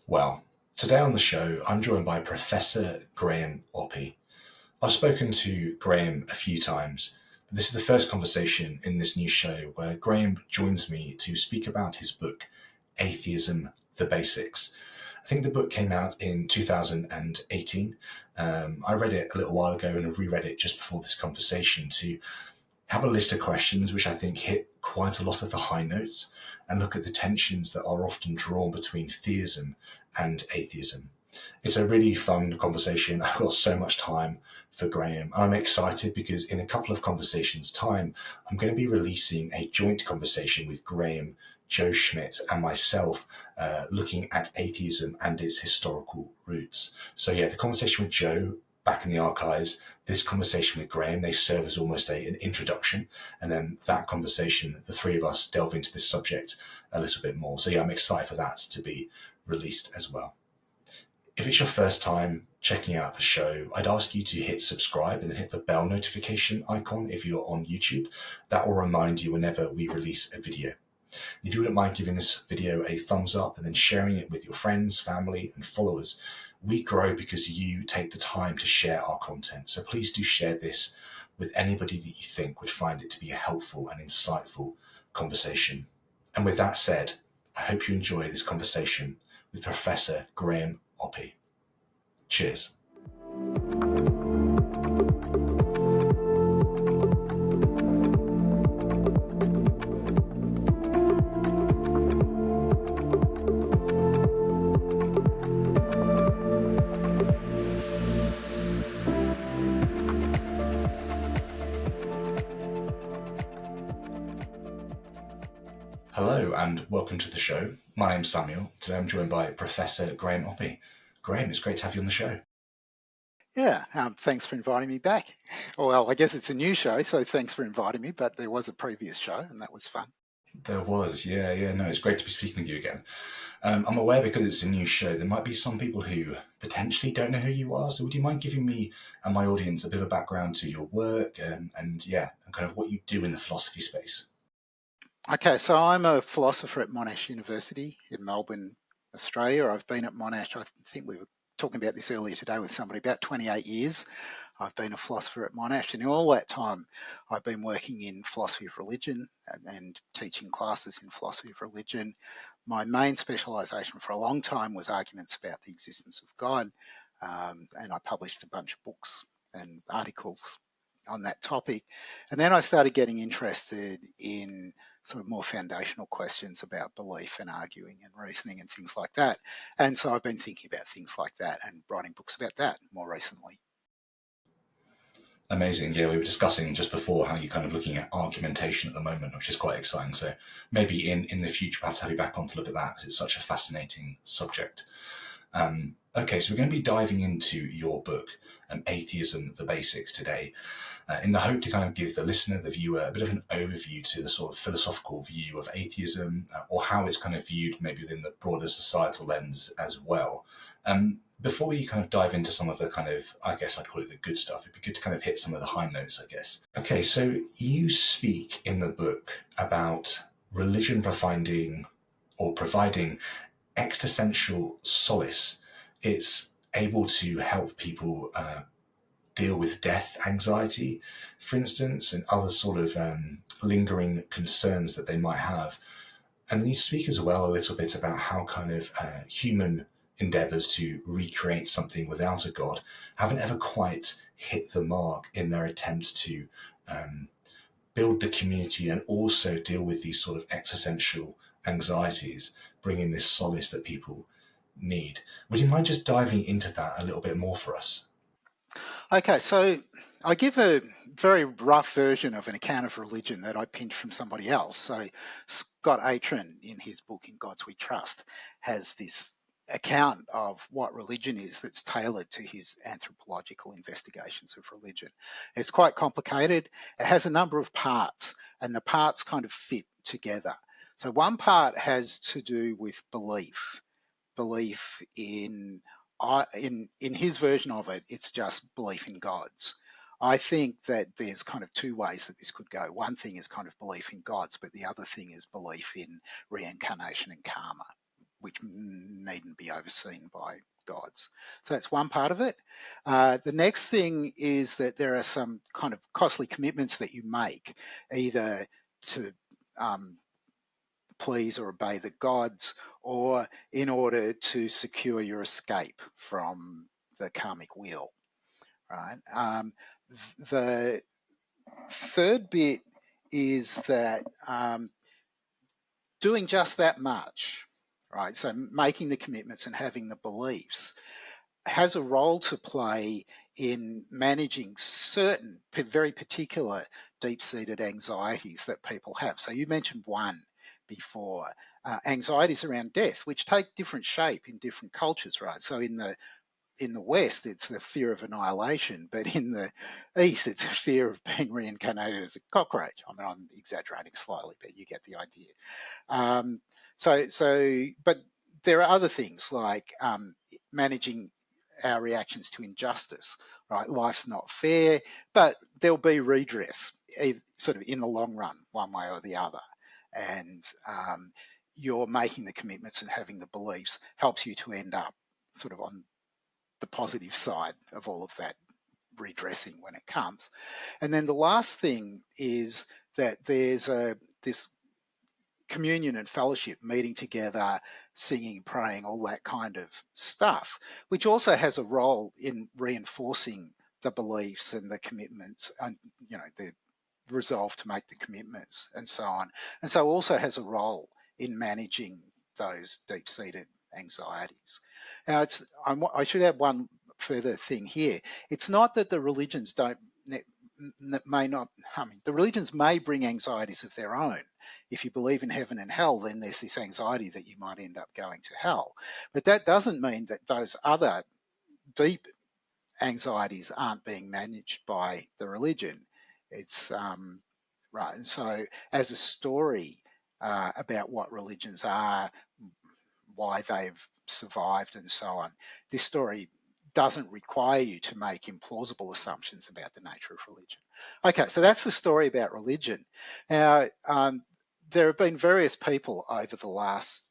Well, today on the show, I'm joined by Professor Graham Oppy. I've spoken to Graham a few times, but this is the first conversation in this new show where Graham joins me to speak about his book, Atheism, The Basics. I think the book came out in 2018. I read it a little while ago and reread it just before this conversation to have a list of questions which I think hit quite a lot of the high notes and look at the tensions that are often drawn between theism and atheism. It's a really fun conversation. I've got so much time for Graham. I'm excited because in a couple of conversations' time, I'm going to be releasing a joint conversation with Graham, Joe Schmidt, and myself, looking at atheism and its historical roots. So yeah, the conversation with Joe back in the archives, this conversation with Graham, they serve as almost an introduction. And then that conversation, the three of us delve into this subject a little bit more. So yeah, I'm excited for that to be released as well. If it's your first time checking out the show, I'd ask you to hit subscribe and then hit the bell notification icon if you're on YouTube. That will remind you whenever we release a video. If you wouldn't mind giving this video a thumbs up and then sharing it with your friends, family, and followers, we grow because you take the time to share our content. So please do share this with anybody that you think would find it to be a helpful and insightful conversation. And with that said, I hope you enjoy this conversation with Professor Graham Oppy. Cheers. Hello and welcome to the show. My name's Samuel. Today I'm joined by Professor Graham Oppy. Graham, it's great to have you on the show. Yeah, thanks for inviting me back. Well, I guess it's a new show, so thanks for inviting me, but there was a previous show and that was fun. There was, yeah. No, it's great to be speaking with you again. I'm aware because it's a new show, there might be some people who potentially don't know who you are. So would you mind giving me and my audience a bit of a background to your work and kind of what you do in the philosophy space? Okay, so I'm a philosopher at Monash University in Melbourne, Australia. I've been at Monash, I think we were talking about this earlier today with somebody, about 28 years. I've been a philosopher at Monash, and in all that time, I've been working in philosophy of religion and teaching classes in philosophy of religion. My main specialisation for a long time was arguments about the existence of God, and I published a bunch of books and articles on that topic. And then I started getting interested in sort of more foundational questions about belief and arguing and reasoning and things like that. And so I've been thinking about things like that and writing books about that more recently. Amazing. Yeah, we were discussing just before how you're kind of looking at argumentation at the moment, which is quite exciting. So maybe in the future, we'll have to have you back on to look at that because it's such a fascinating subject. Okay, so we're going to be diving into your book, Atheism, The Basics, today, in the hope to kind of give the listener, the viewer, a bit of an overview to the sort of philosophical view of atheism or how it's kind of viewed maybe within the broader societal lens as well. Before we kind of dive into some of the kind of, I guess I'd call it the good stuff, it'd be good to kind of hit some of the high notes, I guess. Okay, so you speak in the book about religion providing existential solace. It's able to help people deal with death anxiety, for instance, and other sort of lingering concerns that they might have. And then you speak as well a little bit about how kind of human endeavors to recreate something without a god haven't ever quite hit the mark in their attempts to build the community and also deal with these sort of existential anxieties, bringing this solace that people need. Would you mind just diving into that a little bit more for us? Okay, so I give a very rough version of an account of religion that I pinched from somebody else. So Scott Atran, in his book In Gods We Trust, has this account of what religion is that's tailored to his anthropological investigations of religion. It's quite complicated. It has a number of parts, and the parts kind of fit together. So one part has to do with belief in his version of it, it's just belief in gods. I think that there's kind of two ways that this could go. One thing is kind of belief in gods, but the other thing is belief in reincarnation and karma, which which needn't be overseen by gods. So that's one part of it. The next thing is that there are some kind of costly commitments that you make, either to please or obey the gods, or in order to secure your escape from the karmic wheel, right? The third bit is that doing just that much, right? So making the commitments and having the beliefs has a role to play in managing certain very particular deep-seated anxieties that people have. So you mentioned one before, anxieties around death, which take different shape in different cultures, right? So in the West, it's the fear of annihilation, but in the East, it's a fear of being reincarnated as a cockroach. I mean, I'm exaggerating slightly, but you get the idea. But there are other things like managing our reactions to injustice, right? Life's not fair, but there'll be redress, sort of in the long run, one way or the other. And you're making the commitments and having the beliefs helps you to end up sort of on the positive side of all of that redressing when it comes. And then the last thing is that there's this communion and fellowship, meeting together, singing, praying, all that kind of stuff, which also has a role in reinforcing the beliefs and the commitments and, the resolve to make the commitments and so on. And so also has a role in managing those deep-seated anxieties. Now, I should add one further thing here. It's not that the religions the religions may bring anxieties of their own. If you believe in heaven and hell, then there's this anxiety that you might end up going to hell. But that doesn't mean that those other deep anxieties aren't being managed by the religion. It's right. And so as a story about what religions are, why they've survived and so on, this story doesn't require you to make implausible assumptions about the nature of religion. Okay, so that's the story about religion. Now, there have been various people over the last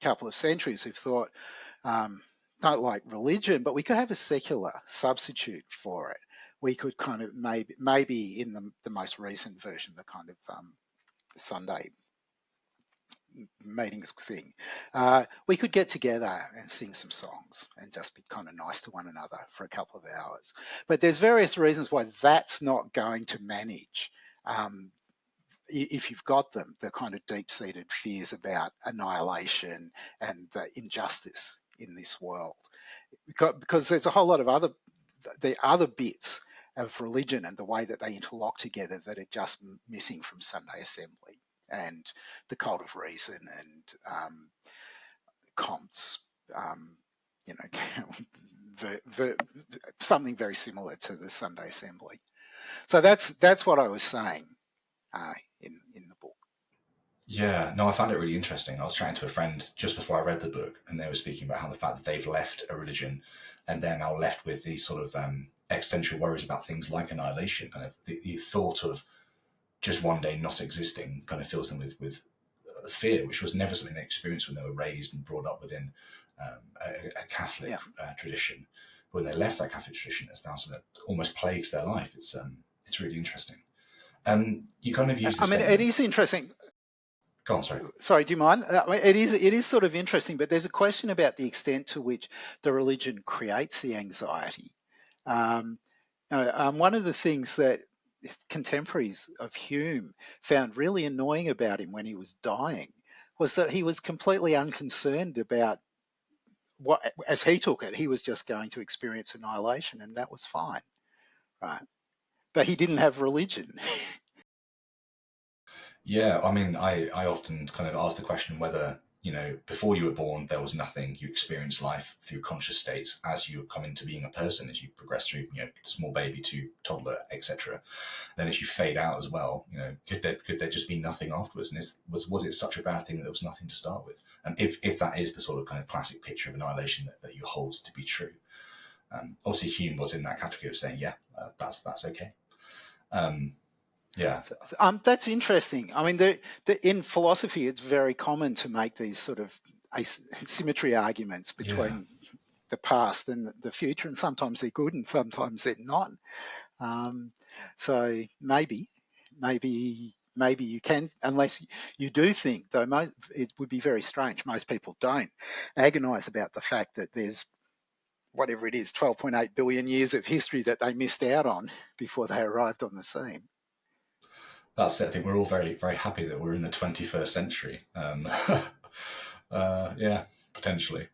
couple of centuries who've thought, don't like religion, but we could have a secular substitute for it. We could kind of maybe in the most recent version, the kind of Sunday meetings thing, we could get together and sing some songs and just be kind of nice to one another for a couple of hours. But there's various reasons why that's not going to manage, if you've got them, the kind of deep-seated fears about annihilation and the injustice in this world. Because there's a whole lot of the other bits of religion and the way that they interlock together that are just missing from Sunday assembly and the cult of reason and Comte's, something very similar to the Sunday assembly. So that's what I was saying in the book. Yeah, no, I found it really interesting. I was chatting to a friend just before I read the book, and they were speaking about how the fact that they've left a religion and they're now left with these sort of existential worries about things like annihilation, kind of the thought of just one day not existing kind of fills them with fear, which was never something they experienced when they were raised and brought up within a Catholic tradition. When they left that Catholic tradition, it's now something that almost plagues their life. It's really interesting. You kind of use this. It is interesting. Go on, sorry. Sorry, do you mind? It is sort of interesting, but there's a question about the extent to which the religion creates the anxiety. One of the things that contemporaries of Hume found really annoying about him when he was dying was that he was completely unconcerned about what, as he took it, he was just going to experience annihilation, and that was fine, right? But he didn't have religion. Yeah, I mean, I often kind of ask the question whether, before you were born, there was nothing. You experienced life through conscious states as you come into being a person, as you progress through, small baby to toddler, etc. Then as you fade out as well, could there just be nothing afterwards? And was it such a bad thing that there was nothing to start with? And if that is the sort of kind of classic picture of annihilation that you hold to be true, obviously Hume was in that category of saying, that's okay. Yeah. That's interesting. I mean, in philosophy, it's very common to make these sort of asymmetry arguments Yeah. between the past and the future, and sometimes they're good and sometimes they're not. So maybe you can, unless you do think, though it would be very strange, most people don't agonise about the fact that there's whatever it is, 12.8 billion years of history that they missed out on before they arrived on the scene. That's it. I think we're all very, very happy that we're in the 21st century. Yeah, potentially.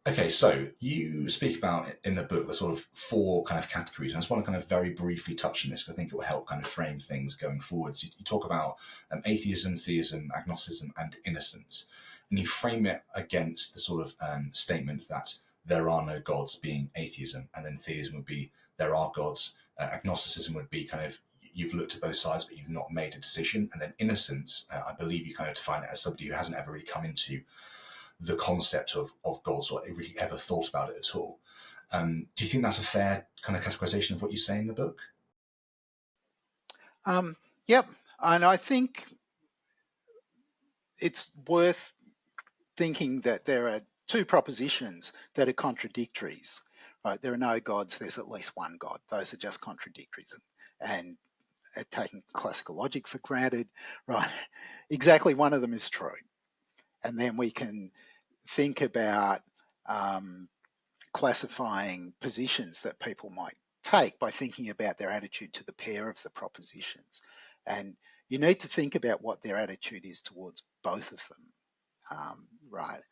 Okay, so you speak about in the book the sort of four kind of categories, and I just want to kind of very briefly touch on this because I think it will help kind of frame things going forwards. You talk about atheism, theism, agnosticism, and innocence, and you frame it against the sort of statement that there are no gods, being atheism, and then theism would be there are gods. Agnosticism would be kind of you've looked at both sides, but you've not made a decision, and then innocence, I believe you kind of define it as somebody who hasn't ever really come into the concept of gods or really ever thought about it at all. Do you think that's a fair kind of categorization of what you say in the book? Yep, and I think it's worth thinking that there are two propositions that are contradictories. Right? There are no gods, there's at least one God. Those are just contradictories. And taking classical logic for granted, right? Exactly one of them is true. And then we can think about classifying positions that people might take by thinking about their attitude to the pair of the propositions. And you need to think about what their attitude is towards both of them, right?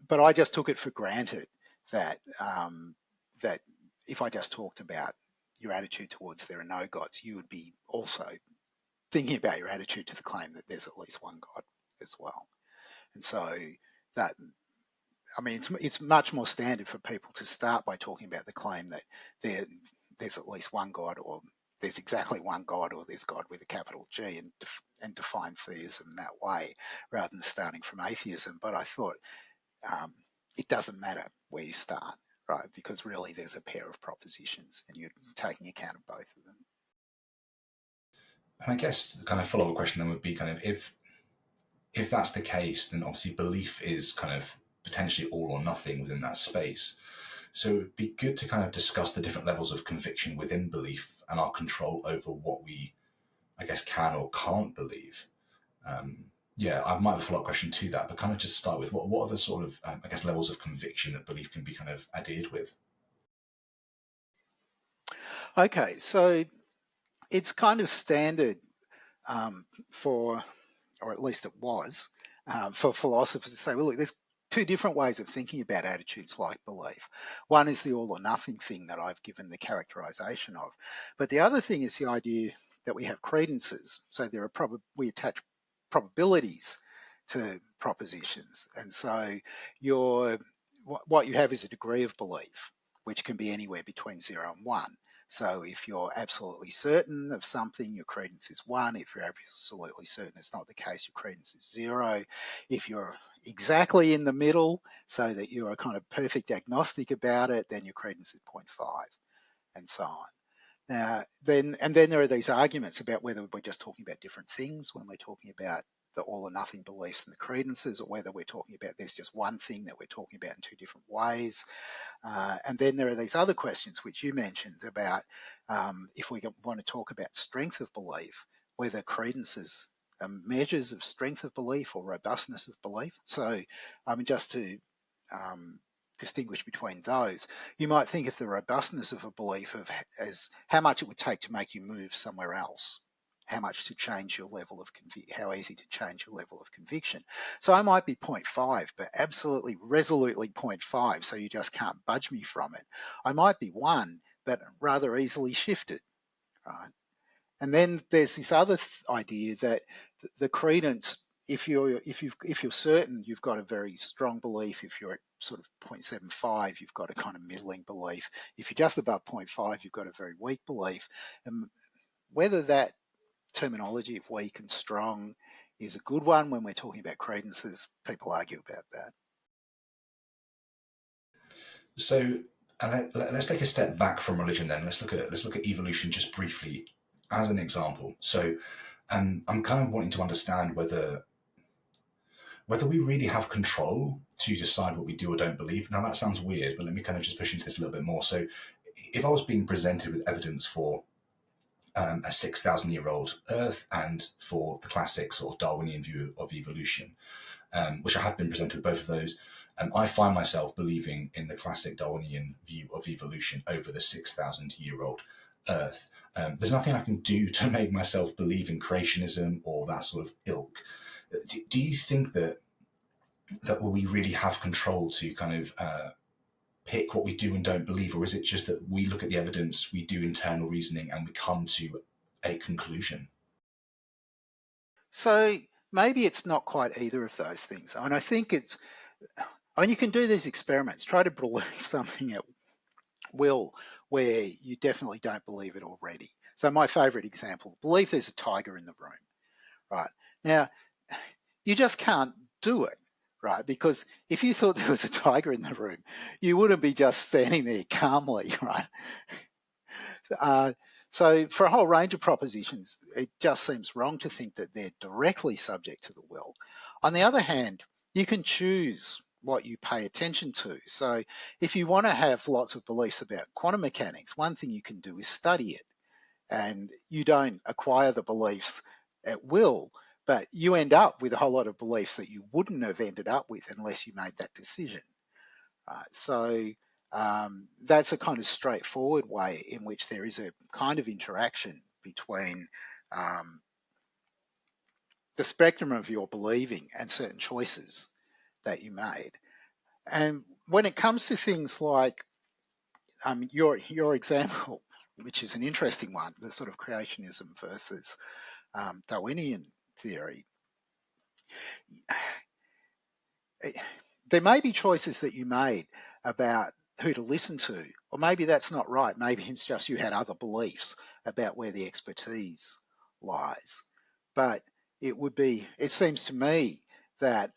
But I just took it for granted that that if I just talked about your attitude towards there are no gods, you would be also thinking about your attitude to the claim that there's at least one God as well. And so that, I mean, it's much more standard for people to start by talking about the claim that there's at least one God, or there's exactly one God, or there's God with a capital G, and define theism that way, rather than starting from atheism. But I thought it doesn't matter where you start, right? Because really there's a pair of propositions and you're taking account of both of them. And I guess the kind of follow-up question then would be kind of if that's the case, then obviously belief is kind of potentially all or nothing within that space. So it'd be good to kind of discuss the different levels of conviction within belief and our control over what we, I guess, can or can't believe. Yeah, I might have a follow-up question to that, but kind of just start with what are the sort of, I guess, levels of conviction that belief can be kind of adhered with? Okay, so it's kind of standard for, or at least it was, for philosophers to say, well, look, there's two different ways of thinking about attitudes like belief. One is the all or nothing thing that I've given the characterization of. But the other thing is the idea that we have credences. So there are we attach probabilities to propositions. And so what you have is a degree of belief, which can be anywhere between 0 and 1. So if you're absolutely certain of something, your credence is 1. If you're absolutely certain it's not the case, your credence is 0. If you're exactly in the middle, so that you're a kind of perfect agnostic about it, then your credence is 0.5, and so on. Now, then there are these arguments about whether we're just talking about different things when we're talking about the all or nothing beliefs and the credences, or whether we're talking about there's just one thing that we're talking about in two different ways. And then there are these other questions which you mentioned about if we want to talk about strength of belief, whether credences are measures of strength of belief or robustness of belief. So, I mean, just to distinguish between those, you might think of the robustness of a belief as how much it would take to make you move somewhere else, how much to change your level of how easy to change your level of conviction. So I might be 0.5, but absolutely resolutely 0.5, so you just can't budge me from it. I might be 1, but rather easily shifted, right? And then there's this other idea that the credence, if you're certain, you've got a very strong belief. If you're at sort of 0.75, you've got a kind of middling belief. If you're just above 0.5, you've got a very weak belief. And whether that terminology of weak and strong is a good one when we're talking about credences, people argue about that. So let's take a step back from religion. Then let's look at evolution just briefly as an example. So I'm kind of wanting to understand whether whether we really have control to decide what we do or don't believe. Now, that sounds weird, but let me kind of just push into this a little bit more. So, if I was being presented with evidence for a 6,000-year-old Earth and for the classic sort of Darwinian view of evolution, which I have been presented with both of those, I find myself believing in the classic Darwinian view of evolution over the 6,000-year-old Earth. There's nothing I can do to make myself believe in creationism or that sort of ilk. Do you think that we really have control to kind of pick what we do and don't believe, or is it just that we look at the evidence, we do internal reasoning, and we come to a conclusion? So maybe it's not quite either of those things. And I think you can do these experiments, try to believe something at will where you definitely don't believe it already. So my favorite example, believe there's a tiger in the room, right? Now, you just can't do it, right? Because if you thought there was a tiger in the room, you wouldn't be just standing there calmly, right? So for a whole range of propositions, it just seems wrong to think that they're directly subject to the will. On the other hand, you can choose what you pay attention to. So if you want to have lots of beliefs about quantum mechanics, one thing you can do is study it. And you don't acquire the beliefs at will, but you end up with a whole lot of beliefs that you wouldn't have ended up with unless you made that decision. So that's a kind of straightforward way in which there is a kind of interaction between the spectrum of your believing and certain choices that you made. And when it comes to things like your example, which is an interesting one, the sort of creationism versus Darwinian theory, there may be choices that you made about who to listen to, or maybe that's not right. Maybe it's just you had other beliefs about where the expertise lies. But it seems to me that,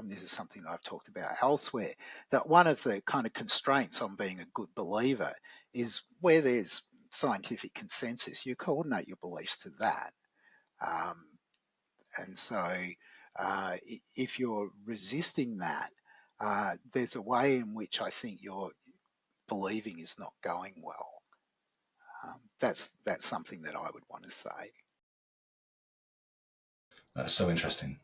this is something that I've talked about elsewhere, that one of the kind of constraints on being a good believer is where there's scientific consensus, you coordinate your beliefs to that. And so if you're resisting that, there's a way in which I think your believing is not going well. That's something that I would want to say. That's so interesting.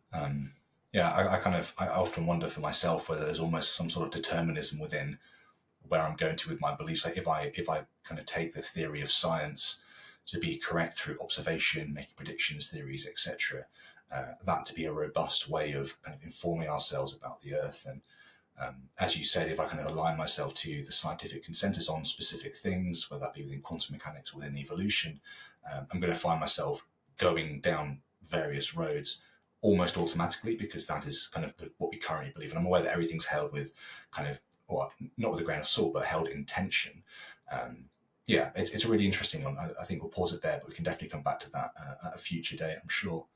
Yeah, I often wonder for myself whether there's almost some sort of determinism within where I'm going to with my beliefs. Like if I kind of take the theory of science to be correct through observation, making predictions, theories, etc., that to be a robust way of kind of informing ourselves about the Earth. And as you said, if I kind of align myself to the scientific consensus on specific things, whether that be within quantum mechanics, within evolution, I'm going to find myself going down various roads almost automatically, because that is kind of what we currently believe. And I'm aware that everything's held with kind of, or not with a grain of salt, but held in tension. Yeah, it's a really interesting one. I think we'll pause it there, but we can definitely come back to that at a future day, I'm sure.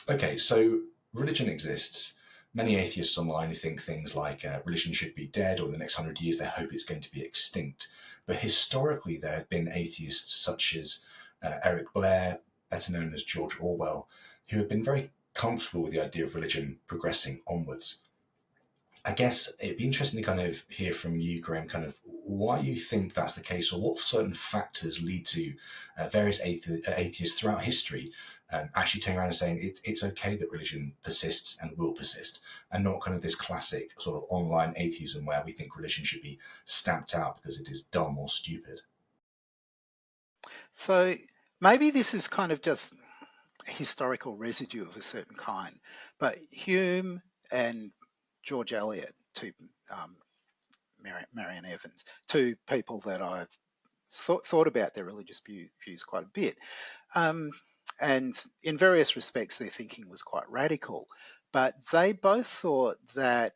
Okay, so religion exists. Many atheists online think things like religion should be dead, or in the next 100 years they hope it's going to be extinct. But historically, there have been atheists such as Eric Blair, better known as George Orwell, who have been very comfortable with the idea of religion progressing onwards. I guess it'd be interesting to kind of hear from you, Graham, kind of why you think that's the case, or what certain factors lead to various atheists throughout history actually turning around and saying it's okay that religion persists and will persist, and not kind of this classic sort of online atheism where we think religion should be stamped out because it is dumb or stupid. So maybe this is kind of just a historical residue of a certain kind, but Hume and George Eliot, two Marian Evans, two people that I've thought about their religious views quite a bit. And in various respects, their thinking was quite radical. But they both thought that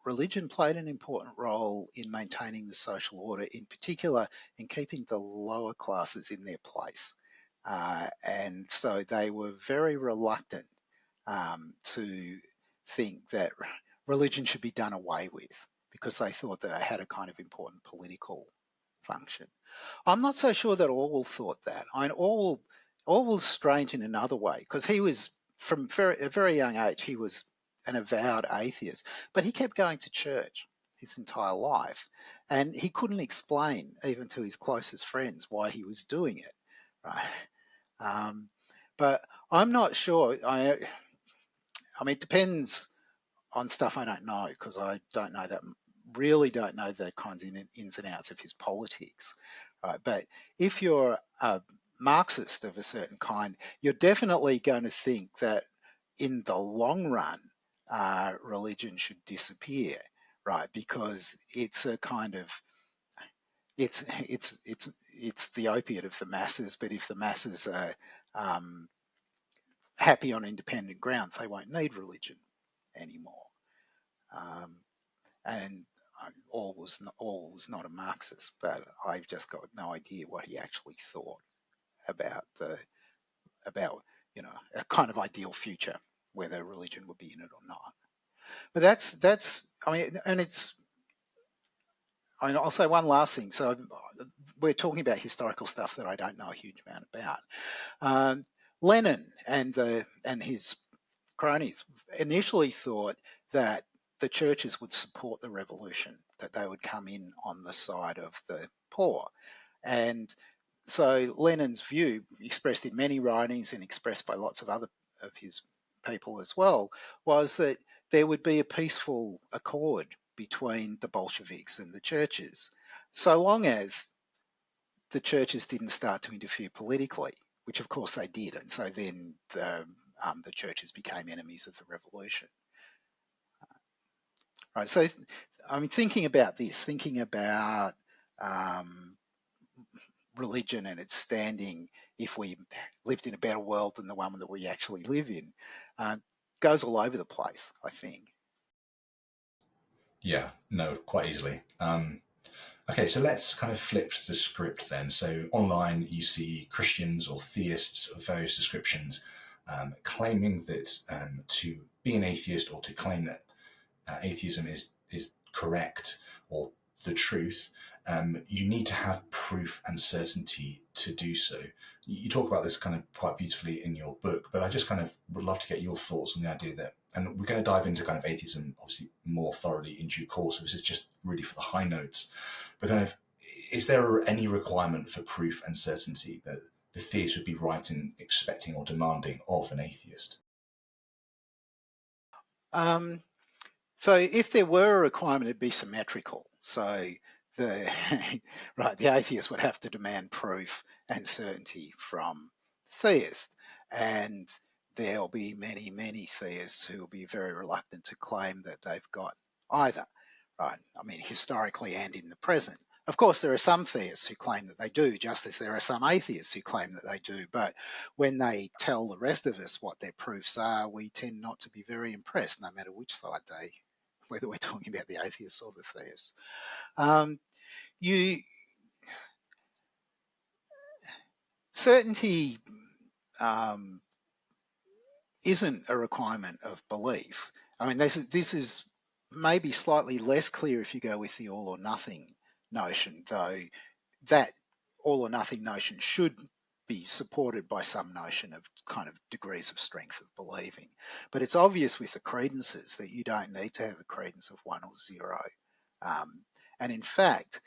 religion played an important role in maintaining the social order, in particular in keeping the lower classes in their place. And so they were very reluctant to think that religion should be done away with, because they thought that it had a kind of important political function. I'm not so sure that Orwell thought that. I mean, Orwell's strange in another way, because he was from a very young age, he was an avowed atheist, but he kept going to church his entire life. And he couldn't explain, even to his closest friends, why he was doing it. Right? But I'm not sure. I mean, it depends on stuff I don't know, because I don't know that, really don't know the kinds of ins and outs of his politics. Right? But if you're a Marxist of a certain kind, you're definitely going to think that in the long run, religion should disappear, right? Because it's a kind of it's the opiate of the masses. But if the masses are happy on independent grounds, they won't need religion anymore. And Orwell was not a Marxist, but I've just got no idea what he actually thought about a kind of ideal future, whether religion would be in it or not. But that's I mean, and I'll say one last thing. So we're talking about historical stuff that I don't know a huge amount about. Lennon and his cronies initially thought that the churches would support the revolution, that they would come in on the side of the poor. And so Lennon's view, expressed in many writings and expressed by lots of other of his people as well, was that there would be a peaceful accord between the Bolsheviks and the churches, so long as the churches didn't start to interfere politically, which of course they did. And so then the churches became enemies of the revolution. Right. So, I mean, thinking about religion and its standing, if we lived in a better world than the one that we actually live in, goes all over the place, I think. Yeah, no, quite easily. Okay, so let's kind of flip the script then. So online, you see Christians or theists of various descriptions claiming that to be an atheist, or to claim that atheism is correct or the truth, you need to have proof and certainty to do so. You talk about this kind of quite beautifully in your book, but I just kind of would love to get your thoughts on the idea that, and we're going to dive into kind of atheism obviously more thoroughly in due course, so this is just really for the high notes, but kind of, is there any requirement for proof and certainty that the theist would be right in expecting or demanding of an atheist? So if there were a requirement, it'd be symmetrical. So the the atheist would have to demand proof and certainty from theists, and there'll be many theists who will be very reluctant to claim that they've got either. Right? I mean, historically and in the present. Of course, there are some theists who claim that they do, just as there are some atheists who claim that they do. But when they tell the rest of us what their proofs are, we tend not to be very impressed, no matter which side whether we're talking about the atheists or the theists. Certainty isn't a requirement of belief. I mean, this is maybe slightly less clear if you go with the all or nothing notion, though that all or nothing notion should be supported by some notion of kind of degrees of strength of believing. But it's obvious with the credences that you don't need to have a credence of 1 or 0. And in fact,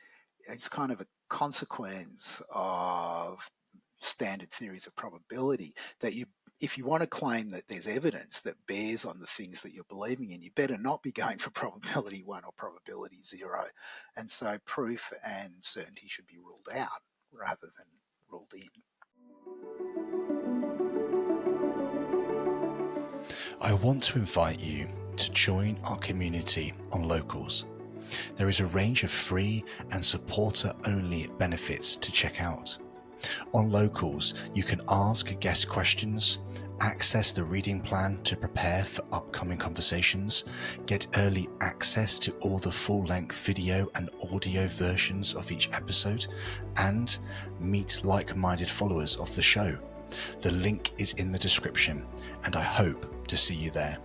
it's kind of a consequence of standard theories of probability that if you want to claim that there's evidence that bears on the things that you're believing in, you better not be going for probability 1 or probability 0. And so proof and certainty should be ruled out rather than ruled in. I want to invite you to join our community on Locals. There is a range of free and supporter-only benefits to check out. On Locals, you can ask guest questions, access the reading plan to prepare for upcoming conversations, get early access to all the full-length video and audio versions of each episode, and meet like-minded followers of the show. The link is in the description, and I hope to see you there.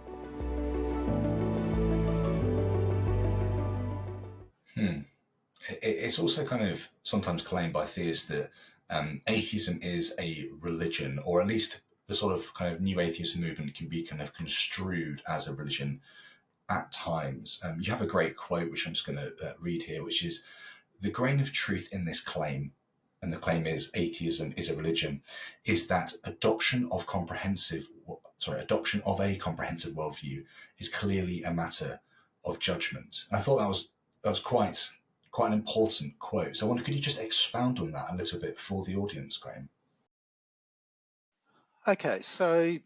It's also kind of sometimes claimed by theists that atheism is a religion, or at least the sort of kind of new atheism movement can be kind of construed as a religion at times. You have a great quote, which I'm just going to read here, which is, "The grain of truth in this claim," and the claim is atheism is a religion, "is that adoption of a comprehensive worldview is clearly a matter of judgment." And I thought that was quite an important quote. So I wonder, could you just expound on that a little bit for the audience, Graham? Okay, so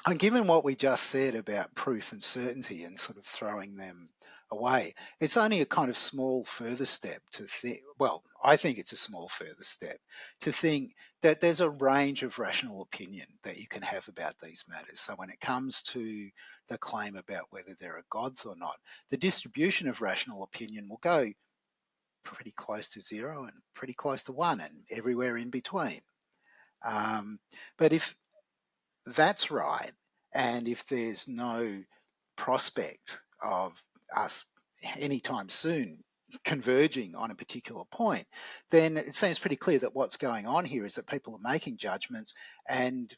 and given what we just said about proof and certainty and sort of throwing them away, it's only a kind of small further step to think, well, I think it's a small further step to think that there's a range of rational opinion that you can have about these matters. So when it comes to the claim about whether there are gods or not, the distribution of rational opinion will go pretty close to zero and pretty close to one and everywhere in between. But if that's right, and if there's no prospect of us anytime soon converging on a particular point, then it seems pretty clear that what's going on here is that people are making judgments, and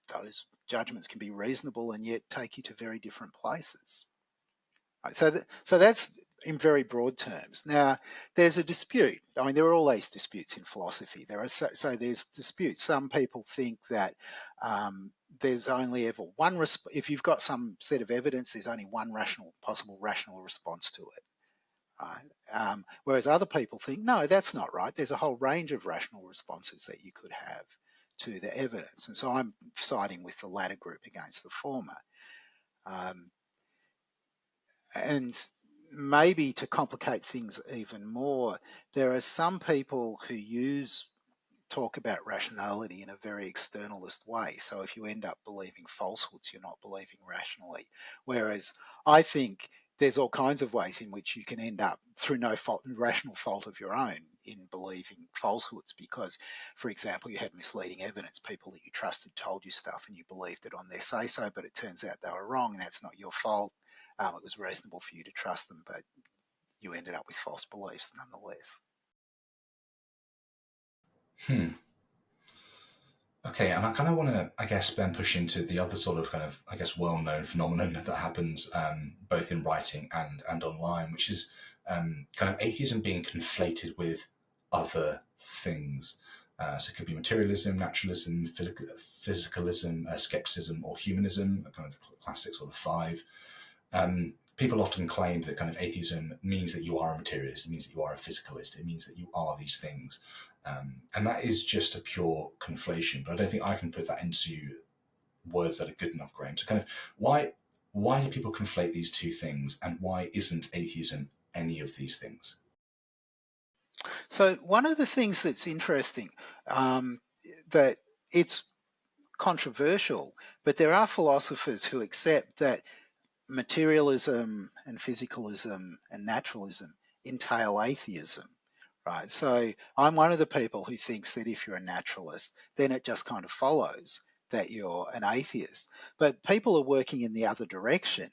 those judgments can be reasonable and yet take you to very different places. Right, so that's in very broad terms. Now, there's a dispute. I mean, there are always disputes in philosophy. So there's disputes. Some people think that there's only ever one. If you've got some set of evidence, there's only one possible rational response to it. Right? Whereas other people think, no, that's not right. There's a whole range of rational responses that you could have to the evidence. And so I'm siding with the latter group against the former. And maybe to complicate things even more, there are some people who talk about rationality in a very externalist way. So if you end up believing falsehoods, you're not believing rationally. Whereas I think there's all kinds of ways in which you can end up, through no rational fault of your own, in believing falsehoods because, for example, you had misleading evidence. People that you trusted told you stuff and you believed it on their say-so, but it turns out they were wrong and that's not your fault. It was reasonable for you to trust them, but you ended up with false beliefs nonetheless. Okay, and I kind of want to, I guess, then push into the other sort of kind of, I guess, well-known phenomenon that happens both in writing and online, which is kind of atheism being conflated with other things. So it could be materialism, naturalism, physicalism, skepticism, or humanism, kind of classic sort of five. People often claim that kind of atheism means that you are a materialist, it means that you are a physicalist, it means that you are these things. And that is just a pure conflation, but I don't think I can put that into words that are good enough, Graham. So kind of why do people conflate these two things, and why isn't atheism any of these things? So one of the things that's interesting, that it's controversial, but there are philosophers who accept that materialism and physicalism and naturalism entail atheism. Right. So I'm one of the people who thinks that if you're a naturalist, then it just kind of follows that you're an atheist. But people are working in the other direction,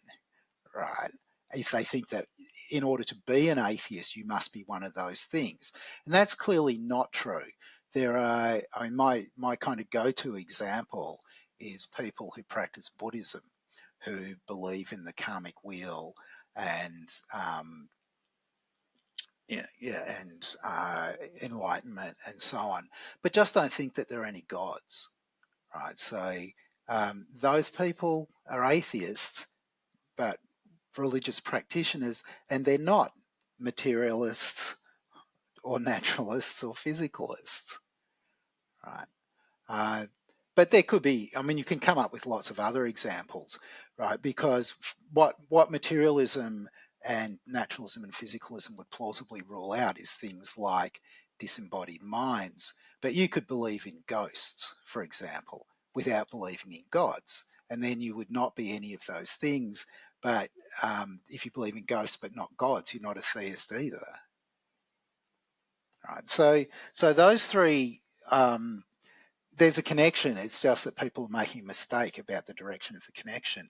right? If they think that in order to be an atheist, you must be one of those things. And that's clearly not true. My kind of go-to example is people who practice Buddhism, who believe in the karmic wheel and enlightenment and so on, but just don't think that there are any gods, right? So those people are atheists, but religious practitioners, and they're not materialists or naturalists or physicalists, right? But there could be, I mean, you can come up with lots of other examples, right? Because what materialism and naturalism and physicalism would plausibly rule out is things like disembodied minds. But you could believe in ghosts, for example, without believing in gods. And then you would not be any of those things. But if you believe in ghosts but not gods, you're not a theist either. Right? So those three, there's a connection. It's just that people are making a mistake about the direction of the connection.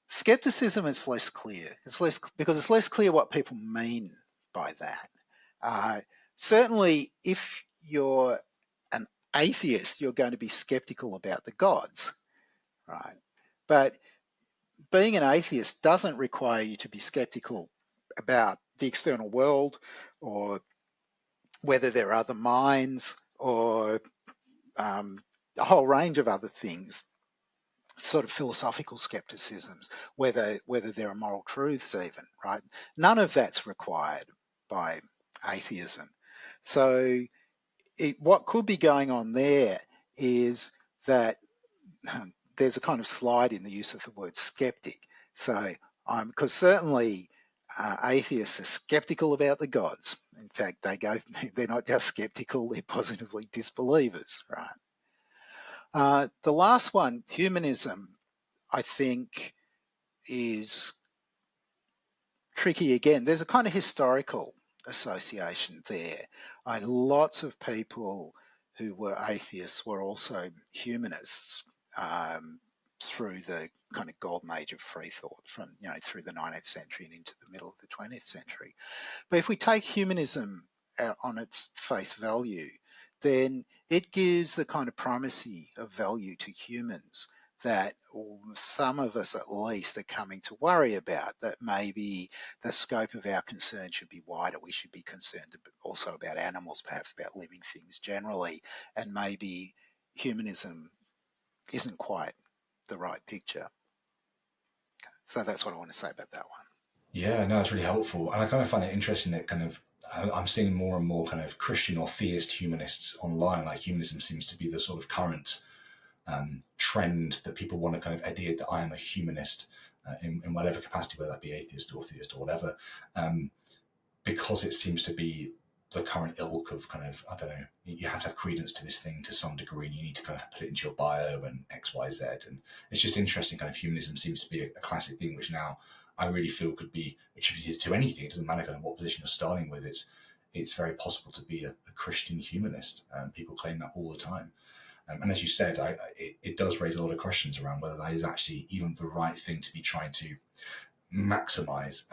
Skepticism is less clear. Because it's less clear what people mean by that. Certainly, if you're an atheist, you're going to be skeptical about the gods, right? But being an atheist doesn't require you to be skeptical about the external world or whether there are other minds or a whole range of other things, sort of philosophical skepticisms, whether there are moral truths even, right? None of that's required by atheism. So what could be going on there is that there's a kind of slide in the use of the word skeptic. So because certainly atheists are skeptical about the gods. In fact, they're not just skeptical, they're positively disbelievers, right? The last one, humanism, I think is tricky again. There's a kind of historical association there. Lots of people who were atheists were also humanists through the kind of golden age of free thought from, through the 19th century and into the middle of the 20th century. But if we take humanism on its face value, then it gives the kind of primacy of value to humans that some of us at least are coming to worry about, that maybe the scope of our concern should be wider. We should be concerned also about animals, perhaps about living things generally, and maybe humanism isn't quite the right picture. So that's what I want to say about that one. Yeah, no, it's really helpful. And I kind of find it interesting that I'm seeing more and more kind of Christian or theist humanists online. Like humanism seems to be the sort of current trend that people want to kind of adhere that I am a humanist in whatever capacity, whether that be atheist or theist or whatever, because it seems to be the current ilk of kind of, I don't know, you have to have credence to this thing to some degree and you need to kind of put it into your bio and X, Y, Z. And it's just interesting, kind of humanism seems to be a classic thing, which now I really feel could be attributed to anything. It doesn't matter kind of what position you're starting with. It's very possible to be a Christian humanist. People claim that all the time. And as you said, it does raise a lot of questions around whether that is actually even the right thing to be trying to maximize.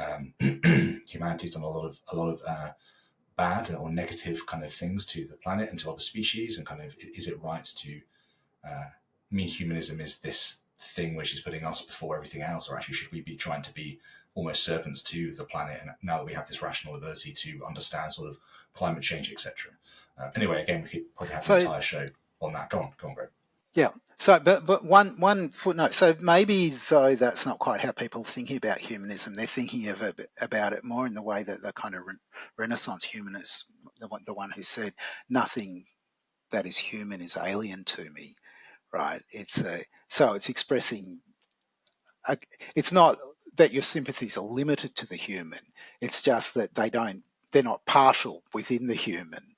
Humanity's done a lot of bad or negative kind of things to the planet and to other species, and kind of is it right to mean humanism is this thing which is putting us before everything else, or actually should we be trying to be almost servants to the planet? And now that we have this rational ability to understand sort of climate change, etc. Anyway, again, we could probably have an entire show on that. Go on, Greg. Yeah. So, but one footnote. So maybe though that's not quite how people are thinking about humanism. They're thinking about it more in the way that the kind of Renaissance humanists, the one who said nothing that is human is alien to me, right? So it's expressing. It's not that your sympathies are limited to the human. It's just that they're not partial within the human,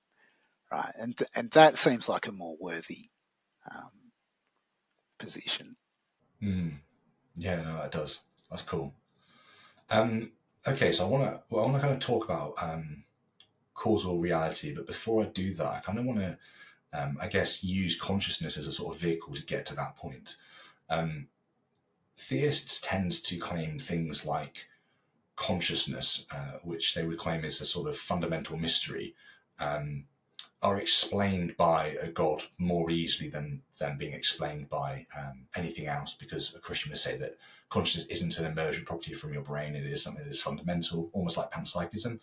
right? And that seems like a more worthy position. Yeah, no, that does. That's cool. Okay, so I want to kind of talk about causal reality, but before I do that, I kind of want to, I guess, use consciousness as a sort of vehicle to get to that point. Theists tend to claim things like consciousness, which they would claim is a sort of fundamental mystery, are explained by a god more easily than being explained by anything else, because a Christian would say that consciousness isn't an emergent property from your brain, it is something that is fundamental, almost like panpsychism.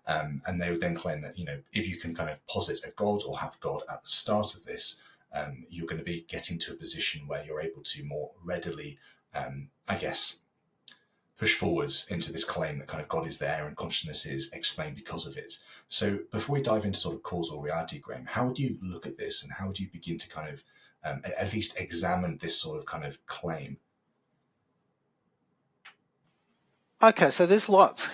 And they would then claim that, if you can kind of posit a god or have God at the start of this, you're going to be getting to a position where you're able to more readily, I guess, push forwards into this claim that kind of God is there and consciousness is explained because of it. So before we dive into sort of causal reality, Graham, how would you look at this and how would you begin to kind of at least examine this sort of kind of claim? Okay, so there's lots.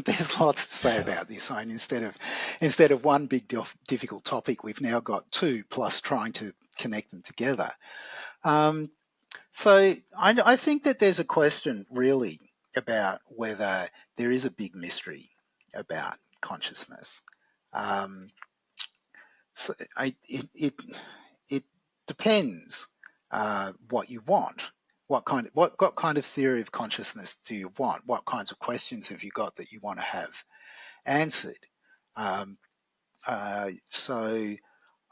There's lots to say about this. I mean, instead of one big difficult topic, we've now got two plus trying to connect them together. So I think that there's a question really about whether there is a big mystery about consciousness. So it depends what you want. What kind of theory of consciousness do you want? What kinds of questions have you got that you want to have answered? So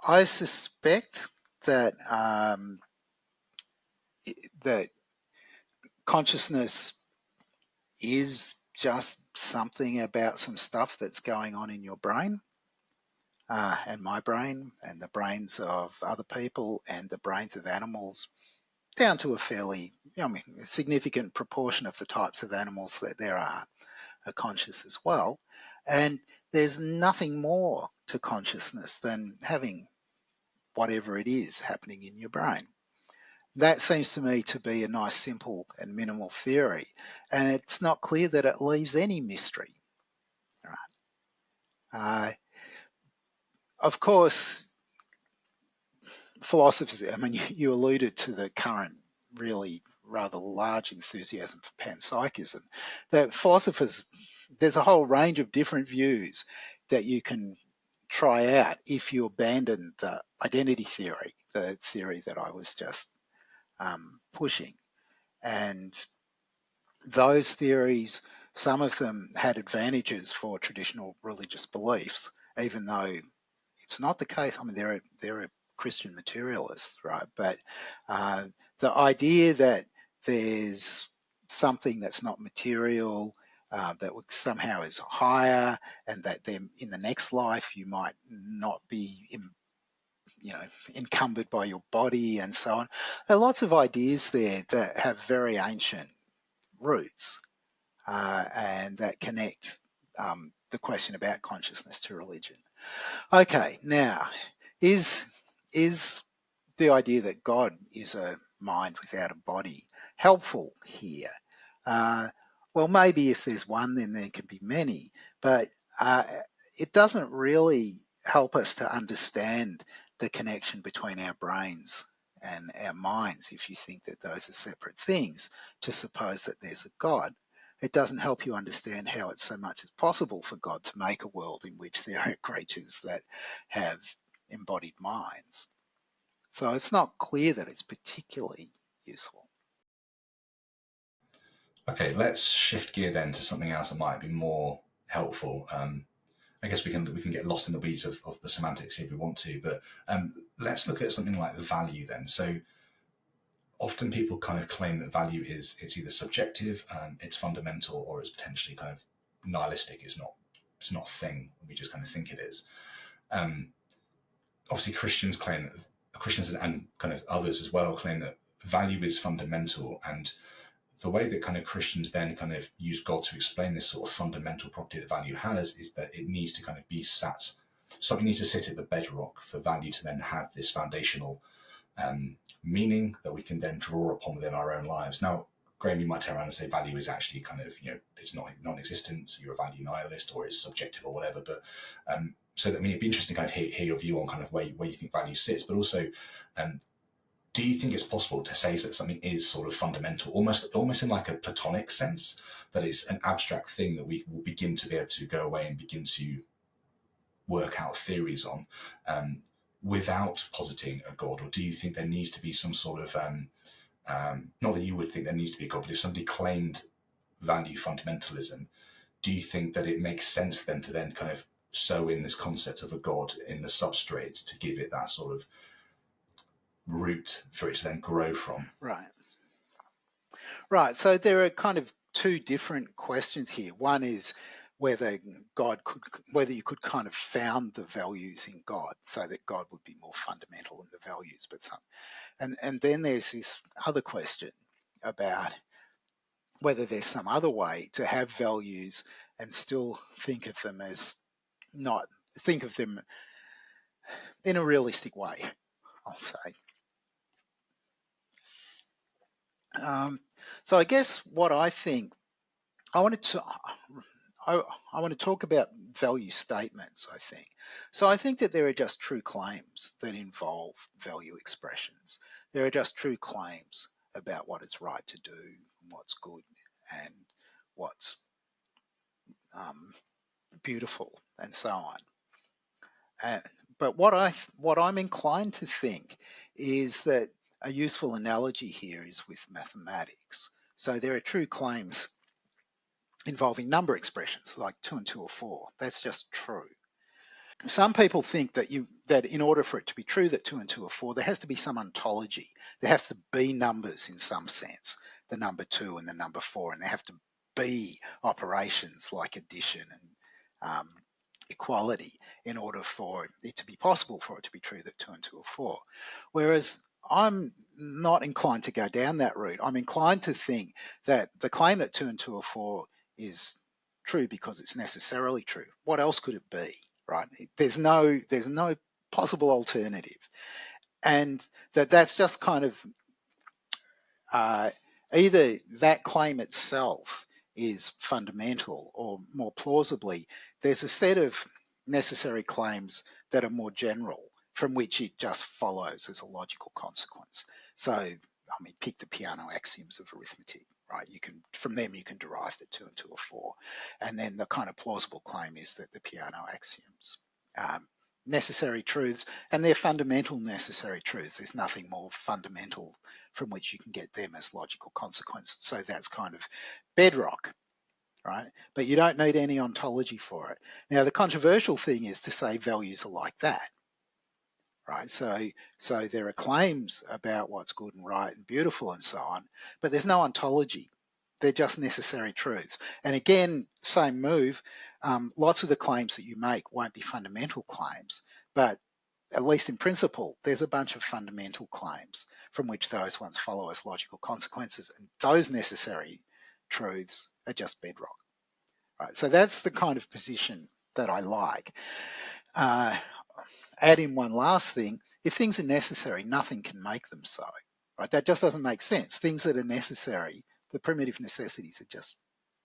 I suspect that that consciousness is just something about some stuff that's going on in your brain, and my brain, and the brains of other people, and the brains of animals, down to a fairly, significant proportion of the types of animals that there are conscious as well. And there's nothing more to consciousness than having whatever it is happening in your brain. That seems to me to be a nice, simple, and minimal theory. And it's not clear that it leaves any mystery. Right? Of course, philosophers, you alluded to the current really rather large enthusiasm for panpsychism. That philosophers, there's a whole range of different views that you can try out if you abandon the identity theory, the theory that I was just pushing. And those theories, some of them had advantages for traditional religious beliefs, even though it's not the case. There are Christian materialists, right? But the idea that there's something that's not material, that somehow is higher, and that then in the next life you might not be encumbered by your body and so on. There are lots of ideas there that have very ancient roots, and that connect the question about consciousness to religion. Okay, now, is the idea that God is a mind without a body helpful here? Well, maybe if there's one, then there can be many, but it doesn't really help us to understand the connection between our brains and our minds if you think that those are separate things, to suppose that there's a God. It doesn't help you understand how it's so much as possible for God to make a world in which there are creatures that have embodied minds. So it's not clear that it's particularly useful. Okay, let's shift gear then to something else that might be more helpful. I guess we can get lost in the weeds of the semantics if we want to, but let's look at something like the value then. So often people kind of claim that value is it's either subjective, it's fundamental, or it's potentially kind of nihilistic. It's not a thing. We just kind of think it is. Obviously, Christians and kind of others as well claim that value is fundamental, and the way that kind of Christians then kind of use God to explain this sort of fundamental property that value has is that it needs to kind of be something needs to sit at the bedrock for value to then have this foundational meaning that we can then draw upon within our own lives. Now, Graham, you might turn around and say value is actually kind of, it's not non-existent, so you're a value nihilist, or it's subjective or whatever. But so, it'd be interesting to kind of hear your view on kind of where you think value sits, but also, do you think it's possible to say that something is sort of fundamental, almost in like a Platonic sense, that it's an abstract thing that we will begin to be able to go away and begin to work out theories on, without positing a God? Or do you think there needs to be some sort of, not that you would think there needs to be a God, but if somebody claimed value fundamentalism, do you think that it makes sense then to then kind of sew in this concept of a God in the substrate to give it that sort of root for it to then grow from? Right. So there are kind of two different questions here. One is whether whether you could kind of found the values in God, so that God would be more fundamental than the values, and then there's this other question about whether there's some other way to have values and still think of them in a realistic way, I'll say. So I guess what I think, I want to talk about value statements, I think. So I think that there are just true claims that involve value expressions. There are just true claims about what is right to do, what's good, and what's beautiful, and so on. But what I'm inclined to think is that a useful analogy here is with mathematics. So there are true claims involving number expressions like 2 and 2 or 4. That's just true. some people think that in order for it to be true that 2 and 2 are 4, there has to be some ontology. There has to be numbers in some sense, the number 2 and the number 4, and there have to be operations like addition and equality in order for it to be possible for it to be true that 2 and 2 are 4. Whereas I'm not inclined to go down that route. I'm inclined to think that the claim that 2 and 2 are 4 is true because it's necessarily true. What else could it be, right? There's no possible alternative, and that's just kind of either that claim itself is fundamental, or more plausibly, there's a set of necessary claims that are more general, from which it just follows as a logical consequence. So, I mean, pick the piano axioms of arithmetic, right? From them you can derive that 2 and 2 are 4, and then the kind of plausible claim is that the piano axioms necessary truths, and they're fundamental necessary truths. There's nothing more fundamental from which you can get them as logical consequence. So that's kind of bedrock, right? But you don't need any ontology for it. Now, the controversial thing is to say values are like that, right? So there are claims about what's good and right and beautiful and so on, but there's no ontology. They're just necessary truths. And again, same move. Lots of the claims that you make won't be fundamental claims, but at least in principle, there's a bunch of fundamental claims from which those ones follow as logical consequences, and those necessary truths are just bedrock. Right? So that's the kind of position that I like. Add in one last thing: if things are necessary, nothing can make them so. Right? That just doesn't make sense. Things that are necessary, the primitive necessities, are just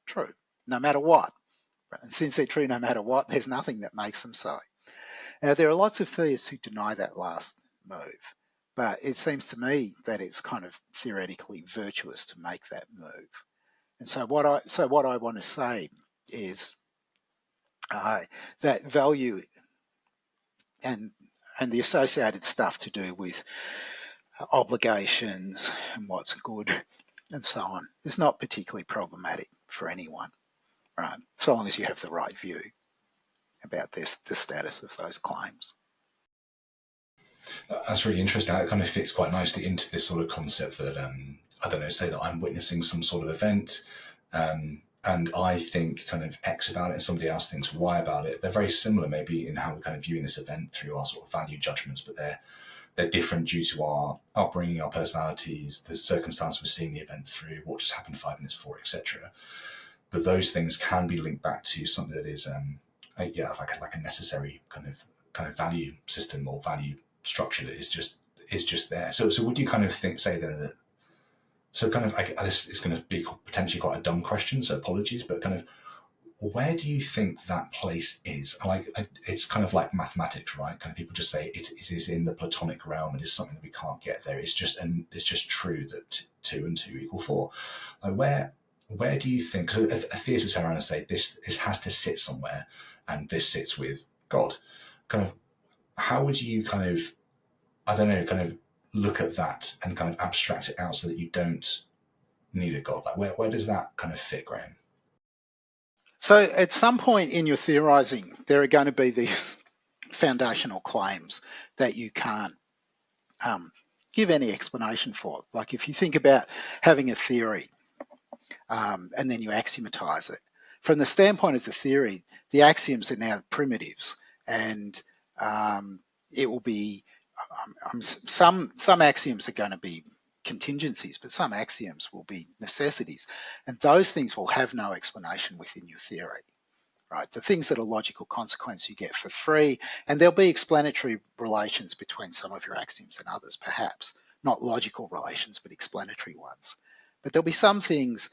true, no matter what. Right? And since they're true no matter what, there's nothing that makes them so. Now, there are lots of theists who deny that last move, but it seems to me that it's kind of theoretically virtuous to make that move. And so what I want to say is that value and the associated stuff to do with obligations and what's good and so on is not particularly problematic for anyone, right? So long as you have the right view about the status of those claims. That's really interesting. It kind of fits quite nicely into this sort of concept that, I don't know, say that I'm witnessing some sort of event, and I think kind of X about it and somebody else thinks Y about it. They're very similar maybe in how we're kind of viewing this event through our sort of value judgments, but they're different due to our upbringing, our personalities, the circumstance we're seeing the event through, what just happened 5 minutes before, etc. But those things can be linked back to something that is, like a necessary kind of value system or value structure that is just there. So would you kind of say then that? So kind of, this is going to be potentially quite a dumb question, so apologies, but kind of, where do you think that place is? Like, it's kind of like mathematics, right? Kind of people just say it is in the Platonic realm. It is something that we can't get there. It's just true that 2 and 2 equal 4. Like where do you think? Because a theist would turn around and say this has to sit somewhere, and this sits with God. Kind of, how would you kind of, I don't know, kind of look at that and kind of abstract it out so that you don't need a God? Like where does that kind of fit, Graham? So at some point in your theorizing, there are going to be these foundational claims that you can't give any explanation for. Like if you think about having a theory and then you axiomatize it, from the standpoint of the theory, the axioms are now primitives, and it will be some axioms are going to be contingencies, but some axioms will be necessities, and those things will have no explanation within your theory. Right, the things that are logical consequence you get for free, and there'll be explanatory relations between some of your axioms and others, perhaps not logical relations, but explanatory ones. But there'll be some things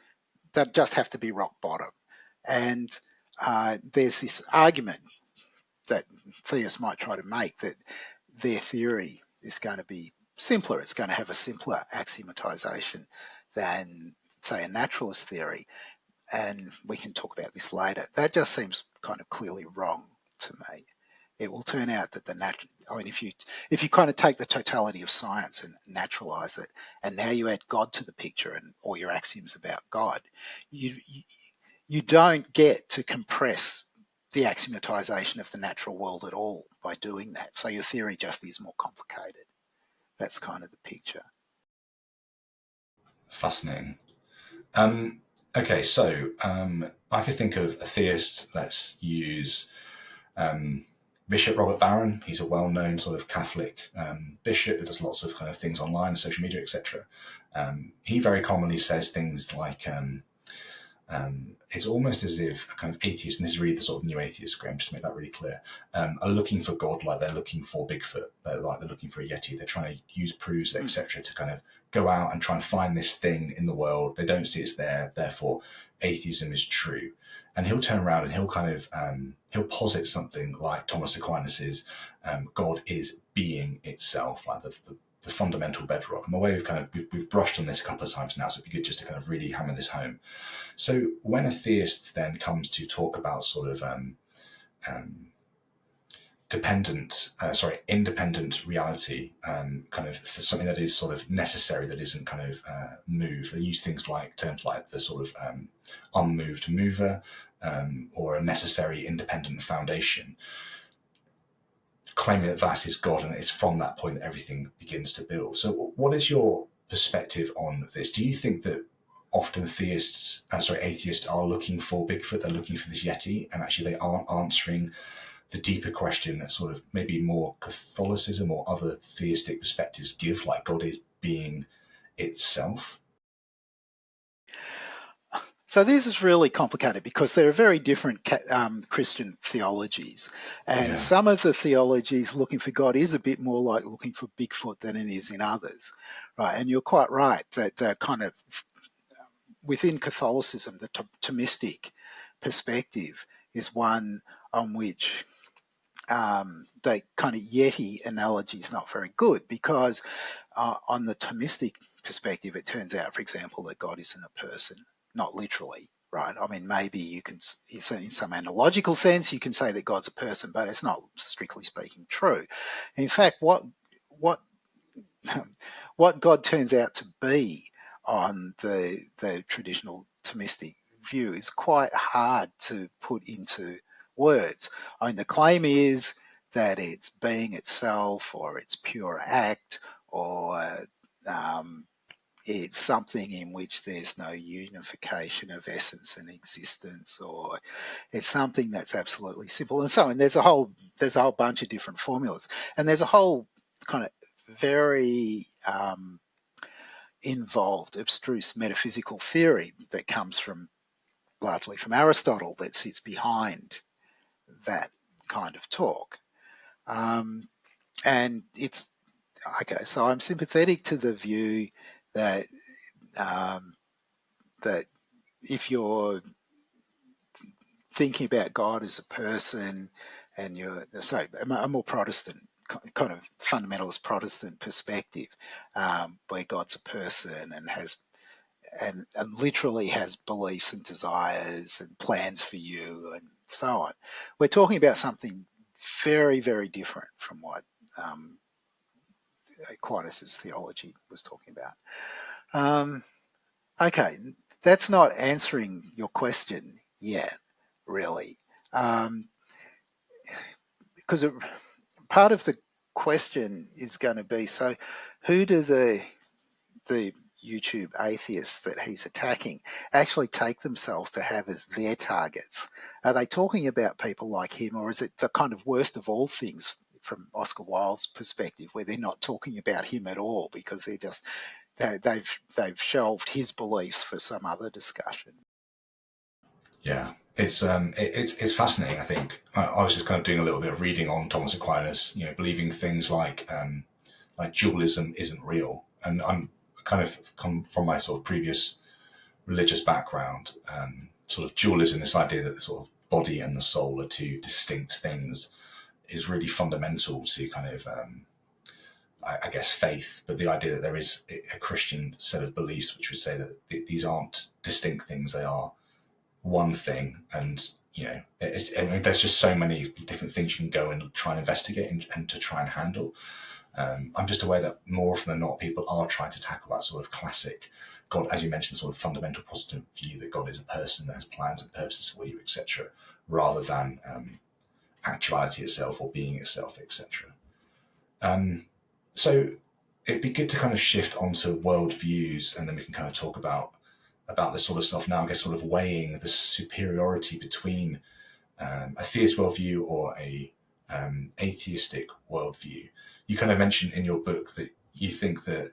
that just have to be rock bottom, and there's this argument that theists might try to make that their theory is going to be simpler. It's going to have a simpler axiomatization than, say, a naturalist theory. And we can talk about this later. That just seems kind of clearly wrong to me. It will turn out that if you kind of take the totality of science and naturalize it, and now you add God to the picture and all your axioms about God, you don't get to compress the axiomatization of the natural world at all by doing that. So your theory just is more complicated. That's kind of the picture. It's fascinating. Okay, so I could think of a theist. Let's use Bishop Robert Barron. He's a well-known sort of Catholic bishop who does lots of kind of things online, social media, etc. He very commonly says things like, it's almost as if a kind of atheist, and this is really the sort of new atheist, Graham, just to make that really clear, are looking for God like they're looking for Bigfoot, they're looking for a Yeti. They're trying to use proofs, etc., to kind of go out and try and find this thing in the world. They don't see it's there, therefore atheism is true. And he'll turn around and he'll kind of he'll posit something like Thomas Aquinas's God is being itself, like the fundamental bedrock. And the way we've brushed on this a couple of times now, so it'd be good just to kind of really hammer this home. So when a theist then comes to talk about sort of independent reality, kind of something that is sort of necessary, that isn't kind of moved. They use terms like the sort of unmoved mover, or a necessary independent foundation, claiming that that is God, and it's from that point that everything begins to build. So what is your perspective on this? Do you think that often atheists are looking for Bigfoot, they're looking for this Yeti, and actually they aren't answering the deeper question that sort of maybe more Catholicism or other theistic perspectives give, like God is being itself? So this is really complicated because there are very different Christian theologies, and some of the theologies looking for God is a bit more like looking for Bigfoot than it is in others, right? And you're quite right that the kind of within Catholicism, the Thomistic perspective is one on which the kind of Yeti analogy is not very good, because on the Thomistic perspective, it turns out, for example, that God isn't a person, not literally, right? I mean, maybe you can, in some analogical sense, you can say that God's a person, but it's not, strictly speaking, true. In fact, what God turns out to be on the traditional Thomistic view is quite hard to put into words. I mean, the claim is that it's being itself, or it's pure act, or it's something in which there's no unification of essence and existence, or it's something that's absolutely simple, and so on. There's a whole bunch of different formulas, and there's a whole kind of very involved, abstruse metaphysical theory that comes largely from Aristotle that sits behind that kind of talk. And it's okay. So I'm sympathetic to the view that that if you're thinking about God as a person, and you're a more Protestant kind of fundamentalist Protestant perspective, where God's a person and and literally has beliefs and desires and plans for you and so on. We're talking about something very, very different from what Aquinas' theology was talking about. Okay, that's not answering your question yet, really, because part of the question is going to be, so who do the YouTube atheists that he's attacking actually take themselves to have as their targets? Are they talking about people like him, or is it the kind of worst of all things from Oscar Wilde's perspective, where they're not talking about him at all because they've shelved his beliefs for some other discussion? Yeah, it's fascinating. I think I was just kind of doing a little bit of reading on Thomas Aquinas, believing things like dualism isn't real, and I'm kind of come from my sort of previous religious background. Sort of dualism, this idea that the sort of body and the soul are two distinct things, is really fundamental to kind of I guess faith, but the idea that there is a Christian set of beliefs which would say that these aren't distinct things, they are one thing. And there's just so many different things you can go and try and investigate and to try and handle. I'm just aware that more often than not, people are trying to tackle that sort of classic God, as you mentioned, sort of fundamental Protestant view that God is a person that has plans and purposes for you, etc., rather than actuality itself or being itself, etc. So it'd be good to kind of shift onto worldviews, and then we can kind of talk about this sort of stuff now. I guess sort of weighing the superiority between a theist worldview or a atheistic worldview. You kind of mentioned in your book that you think that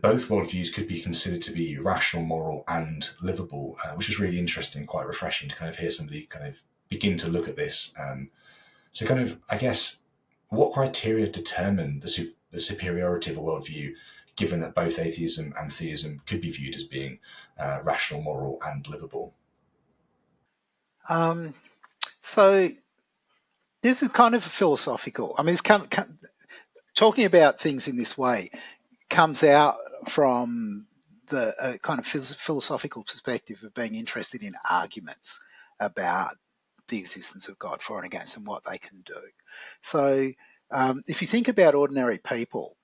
both worldviews could be considered to be rational, moral, and livable, which is really interesting, quite refreshing to kind of hear somebody kind of begin to look at this. So, kind of, I guess, what criteria determine the superiority of a worldview, given that both atheism and theism could be viewed as being rational, moral, and livable? So this is kind of philosophical. I mean, talking about things in this way comes out from the kind of philosophical perspective of being interested in arguments about the existence of God for and against and what they can do. So if you think about ordinary people,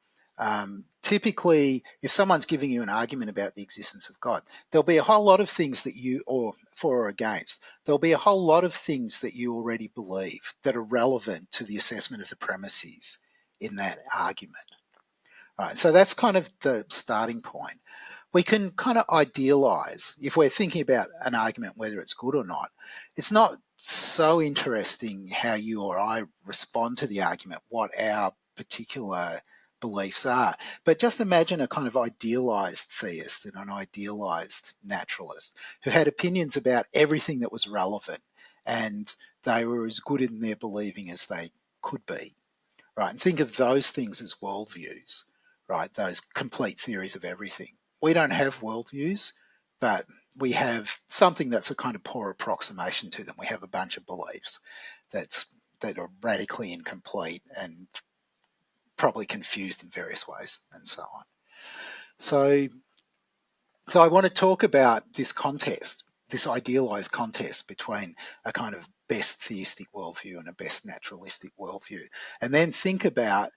typically, if someone's giving you an argument about the existence of God, there'll be a whole lot of things that you, or for or against, there'll be a whole lot of things that you already believe that are relevant to the assessment of the premises in that argument. All right, so that's kind of the starting point. We can kind of idealize, if we're thinking about an argument, whether it's good or not, it's not so interesting how you or I respond to the argument, what our particular beliefs are. But just imagine a kind of idealized theist and an idealized naturalist who had opinions about everything that was relevant, and they were as good in their believing as they could be. Right, and think of those things as worldviews, right? Those complete theories of everything. We don't have worldviews, but we have something that's a kind of poor approximation to them. We have a bunch of beliefs that are radically incomplete and probably confused in various ways, and so on. So I want to talk about this contest, this idealized contest between a kind of best theistic worldview and a best naturalistic worldview, and then think about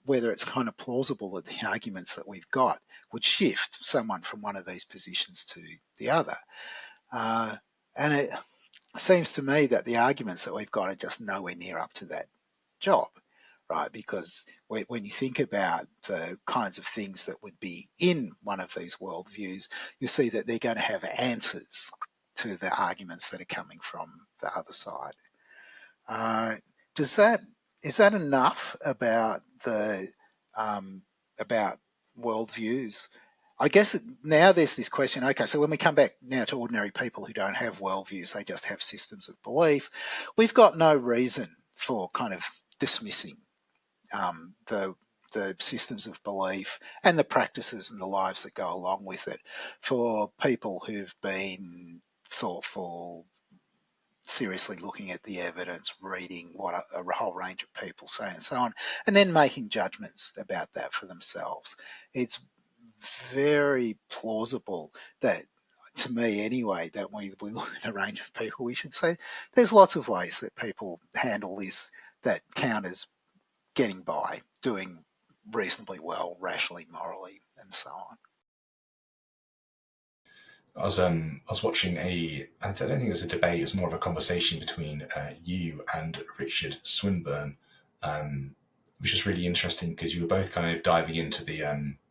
whether it's kind of plausible that the arguments that we've got would shift someone from one of these positions to the other. And it seems to me that the arguments that we've got are just nowhere near up to that job, right? Because when you think about the kinds of things that would be in one of these worldviews, you see that they're going to have answers to the arguments that are coming from the other side. Does that is that enough about the about worldviews? I guess now there's this question. Okay, so when we come back now to ordinary people who don't have worldviews, they just have systems of belief. We've got no reason for kind of dismissing the systems of belief and the practices and the lives that go along with it for people who've been thoughtful, seriously looking at the evidence, reading what a whole range of people say and so on, and then making judgments about that for themselves. It's very plausible that, to me anyway, that when we look at a range of people, we should say there's lots of ways that people handle this that count as getting by, doing reasonably well, rationally, morally, and so on. I was watching I don't think it was a debate, it was more of a conversation between you and Richard Swinburne, which was really interesting because you were both kind of diving into this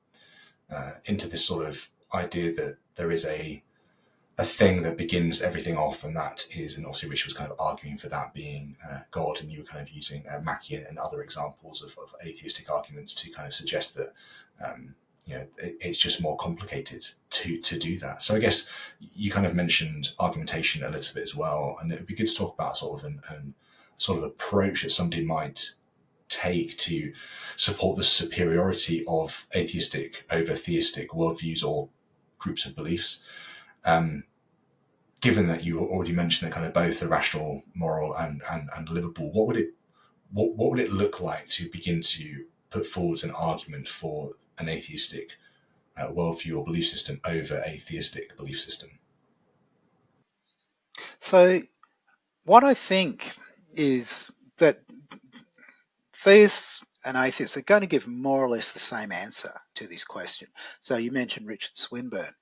sort of idea that there is a thing that begins everything off, and that is, and obviously Richard was kind of arguing for that being God, and you were kind of using Mackie and other examples of atheistic arguments to kind of suggest that it's just more complicated to do that. So I guess you kind of mentioned argumentation a little bit as well, and it would be good to talk about sort of an sort of approach that somebody might take to support the superiority of atheistic over theistic worldviews or groups of beliefs. Given that you already mentioned that kind of both the rational, moral, and livable, what would it look like to begin to put forward an argument for an atheistic worldview or belief system over a theistic belief system? So, what I think is that theists and atheists are going to give more or less the same answer to this question. So, you mentioned Richard Swinburne.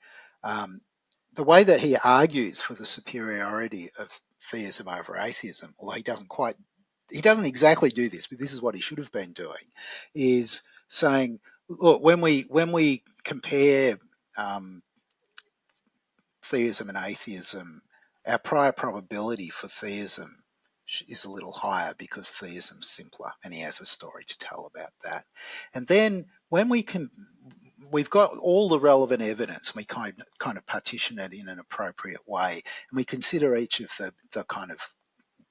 the way that he argues for the superiority of theism over atheism, although he doesn't exactly do this, but this is what he should have been doing, is saying, look, when we compare theism and atheism, our prior probability for theism is a little higher because theism's simpler, and he has a story to tell about that. And then when we've got all the relevant evidence, and we kind of partition it in an appropriate way, and we consider each of the kind of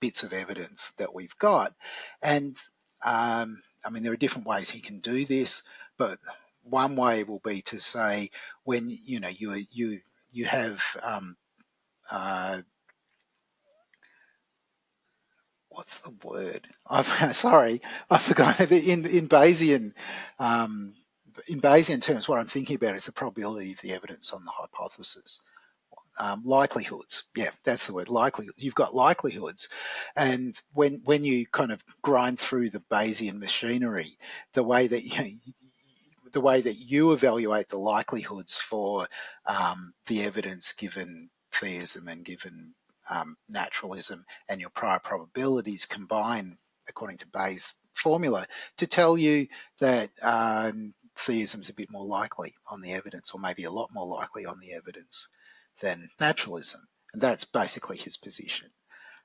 bits of evidence that we've got. And I mean, there are different ways he can do this, but one way will be to say, when you have what's the word? Sorry, I forgot. In Bayesian terms, what I'm thinking about is the probability of the evidence on the hypothesis. Likelihoods, yeah, that's the word. Likelihoods. You've got likelihoods, and when you kind of grind through the Bayesian machinery, the way that you evaluate the likelihoods for the evidence given theism and given naturalism, and your prior probabilities combine according to Bayes' formula to tell you that theism's a bit more likely on the evidence, or maybe a lot more likely on the evidence than naturalism. And that's basically his position.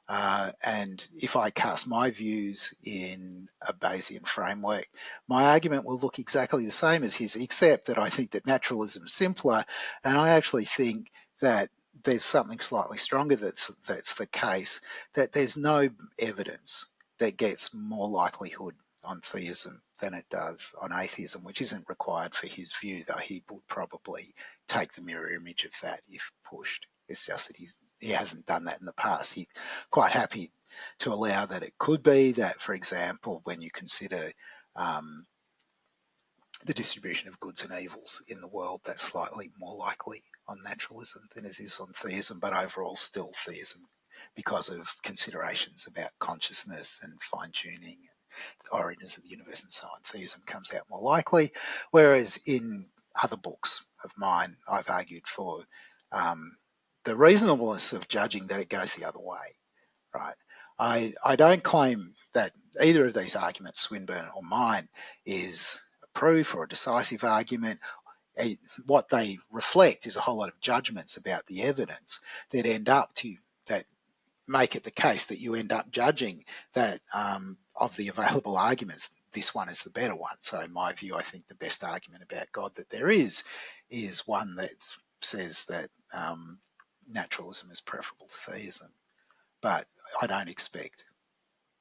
And if I cast my views in a Bayesian framework, my argument will look exactly the same as his, except that I think that naturalism is simpler, and I actually think that there's something slightly stronger that's the case, that there's no evidence that gets more likelihood on theism than it does on atheism, which isn't required for his view, though he would probably take the mirror image of that if pushed. It's just that he hasn't done that in the past. He's quite happy to allow that it could be that, for example, when you consider the distribution of goods and evils in the world, that's slightly more likely on naturalism than it is on theism, but overall still theism, because of considerations about consciousness and fine-tuning and the origins of the universe and so on, theism comes out more likely. Whereas in other books of mine, I've argued for the reasonableness of judging that it goes the other way, right? I don't claim that either of these arguments, Swinburne or mine, is a proof or a decisive argument. What they reflect is a whole lot of judgments about the evidence that make it the case that you end up judging that of the available arguments, this one is the better one. So in my view, I think the best argument about God that there is one that says that naturalism is preferable to theism. But I don't expect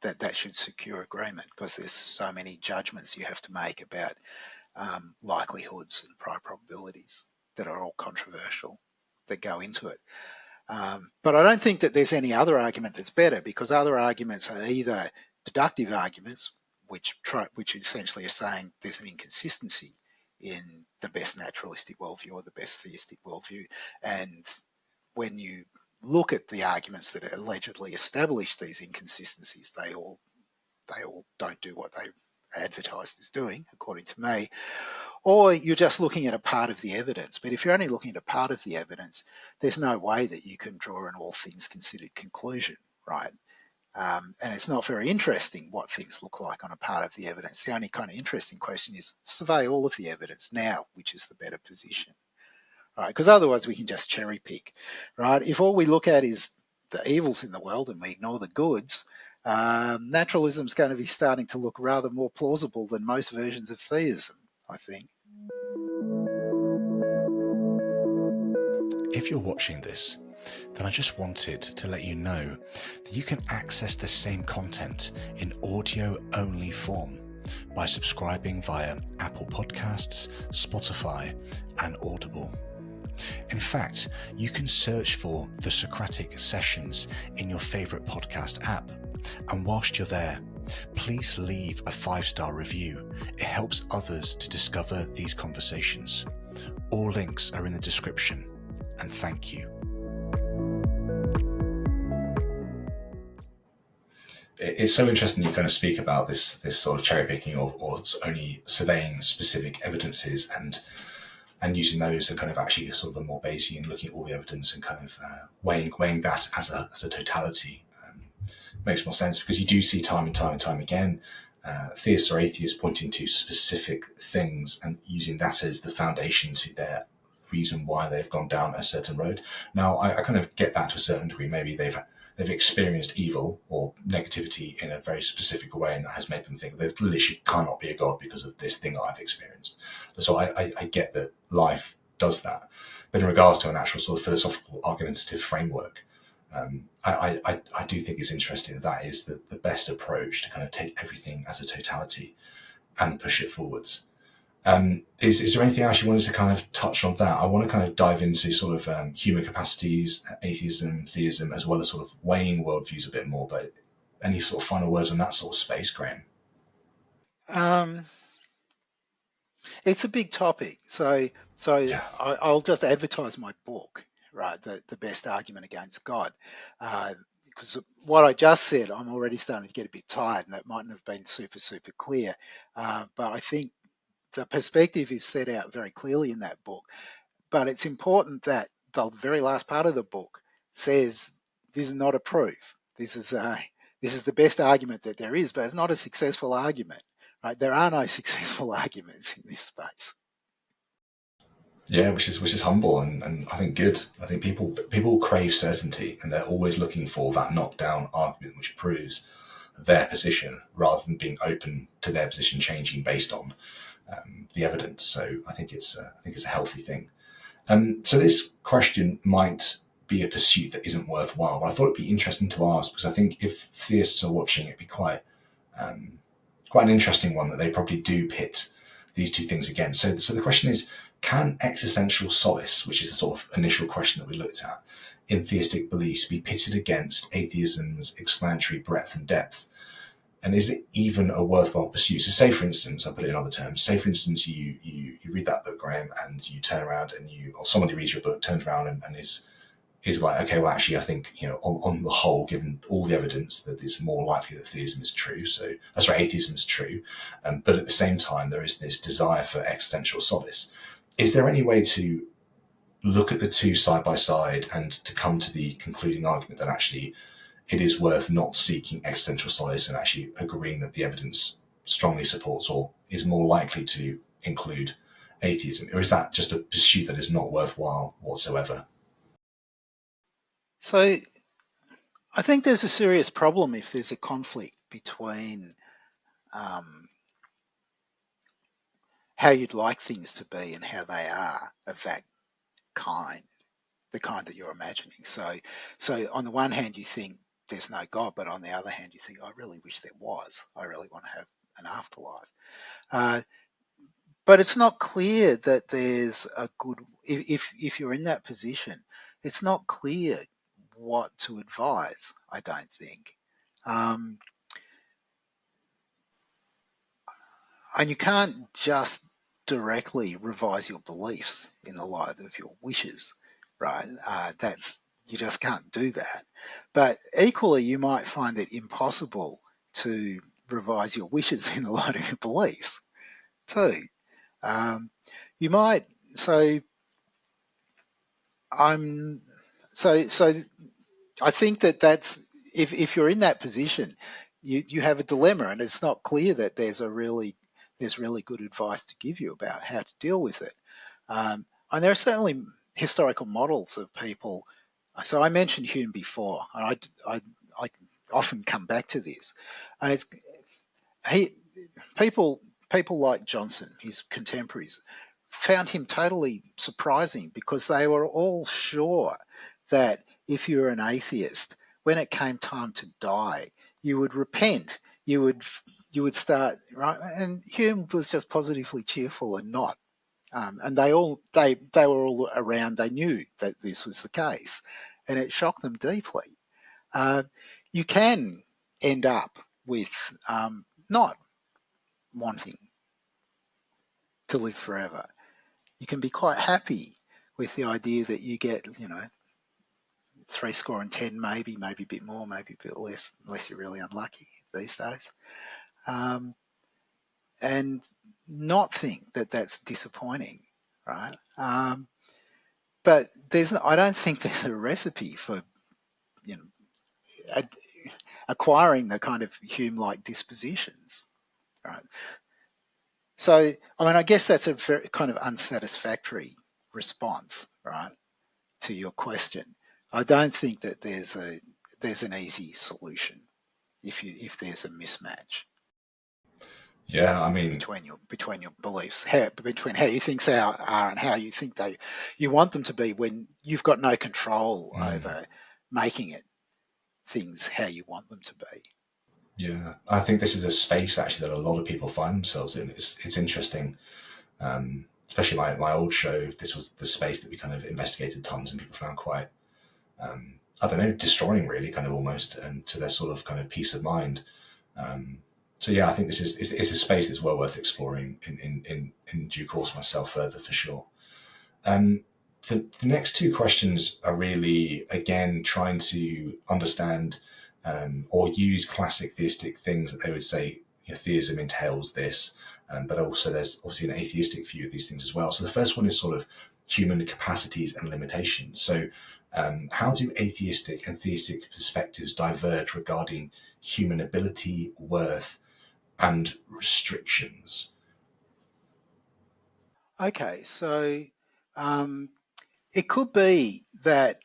that should secure agreement, because there's so many judgments you have to make about likelihoods and prior probabilities that are all controversial that go into it. But I don't think that there's any other argument that's better, because other arguments are either deductive arguments, which essentially are saying there's an inconsistency in the best naturalistic worldview or the best theistic worldview, and when you look at the arguments that allegedly establish these inconsistencies, they all don't do what they advertised as doing, according to me. Or you're just looking at a part of the evidence. But if you're only looking at a part of the evidence, there's no way that you can draw an all things considered conclusion, right? And it's not very interesting what things look like on a part of the evidence. The only kind of interesting question is, survey all of the evidence now, which is the better position, right? Because otherwise we can just cherry pick, right? If all we look at is the evils in the world and we ignore the goods, naturalism is going to be starting to look rather more plausible than most versions of theism, I think. If you're watching this, then I just wanted to let you know that you can access the same content in audio-only form by subscribing via Apple Podcasts, Spotify, and Audible. In fact, you can search for the Socratic Sessions in your favourite podcast app, and whilst you're there, please leave a 5-star review. It helps others to discover these conversations. All links are in the description, and thank you. It's so interesting you kind of speak about this sort of cherry picking or only surveying specific evidences, and and using those and kind of actually sort of a more Bayesian, looking at all the evidence and kind of weighing that as a totality makes more sense, because you do see time and time again theists or atheists pointing to specific things and using that as the foundation to their reason why they've gone down a certain road. Now, I kind of get that to a certain degree. Maybe they've experienced evil or negativity in a very specific way, and that has made them think there literally cannot be a God because of this thing that I've experienced. So I get that life does that. But in regards to an actual sort of philosophical argumentative framework, I do think it's interesting that is the best approach to kind of take everything as a totality and push it forwards. Is there anything else you wanted to kind of touch on that? I want to kind of dive into sort of human capacities, atheism, theism, as well as sort of weighing worldviews a bit more. But any sort of final words on that sort of space, Graham? It's a big topic. So Yeah. I'll just advertise my book, right? The best argument against God. Because what I just said, I'm already starting to get a bit tired, and that mightn't have been super clear. But I think the perspective is set out very clearly in that book. But it's important that the very last part of the book says this is not a proof. This is the best argument that there is, but it's not a successful argument. Right? There are no successful arguments in this space. Yeah, which is humble and I think good. I think people crave certainty, and they're always looking for that knockdown argument which proves their position rather than being open to their position changing based on the evidence. So I think it's a healthy thing. So this question might be a pursuit that isn't worthwhile, but I thought it'd be interesting to ask, because I think if theists are watching, it'd be quite an interesting one, that they probably do pit these two things again. So the question is, can existential solace, which is the sort of initial question that we looked at, in theistic beliefs be pitted against atheism's explanatory breadth and depth? And is it even a worthwhile pursuit? So say, for instance, I'll put it in other terms, say, for instance, you read that book, Graham, and you turn around and or somebody reads your book, turns around and is like, okay, well, actually, I think, on the whole, given all the evidence, that it's more likely that theism is true. So that's right, atheism is true. But at the same time, there is this desire for existential solace. Is there any way to look at the two side by side and to come to the concluding argument that actually it is worth not seeking existential solace and actually agreeing that the evidence strongly supports or is more likely to include atheism? Or is that just a pursuit that is not worthwhile whatsoever? So I think there's a serious problem if there's a conflict between how you'd like things to be and how they are of that kind, the kind that you're imagining. So on the one hand, you think there's no God, but on the other hand, you think, I really wish there was. I really want to have an afterlife. But it's not clear that there's a good, if you're in that position, it's not clear what to advise, I don't think. And you can't just directly revise your beliefs in the light of your wishes, right? You just can't do that. But equally, you might find it impossible to revise your wishes in the light of your beliefs too. You might. So I'm. So I think that's if you're in that position, you have a dilemma, and it's not clear that there's really good advice to give you about how to deal with it. And there are certainly historical models of people. So I mentioned Hume before, and I often come back to this, and it's he people like Johnson, his contemporaries, found him totally surprising because they were all sure that if you were an atheist, when it came time to die, you would repent. You would start right, and Hume was just positively cheerful and not. And they were all around. They knew that this was the case, and it shocked them deeply. You can end up with not wanting to live forever. You can be quite happy with the idea that you get, 70 maybe a bit more, maybe a bit less, unless you're really unlucky these days. And not think that that's disappointing. right? But I don't think there's a recipe for, you know, acquiring the kind of Hume-like dispositions, right? So, I mean, I guess that's a very kind of unsatisfactory response, right, to your question. I don't think that there's an easy solution if there's a mismatch Yeah, I mean, between your beliefs, between how you think they are and how you think you want them to be, when you've got no control over making it things how you want them to be. yeah, I think this is a space actually that a lot of people find themselves in. It's interesting, especially my old show. This was the space that we kind of investigated tons, and people found quite, I don't know, destroying really, kind of almost, to their sort of kind of peace of mind. So yeah, I think this is it's a space that's well worth exploring in due course myself further for sure. Um, the next two questions are really, again, trying to understand or use classic theistic things that they would say, you know, theism entails this, but also there's obviously an atheistic view of these things as well. So the first one is sort of human capacities and limitations. So how do atheistic and theistic perspectives diverge regarding human ability, worth, and restrictions? Okay, so um, it could be that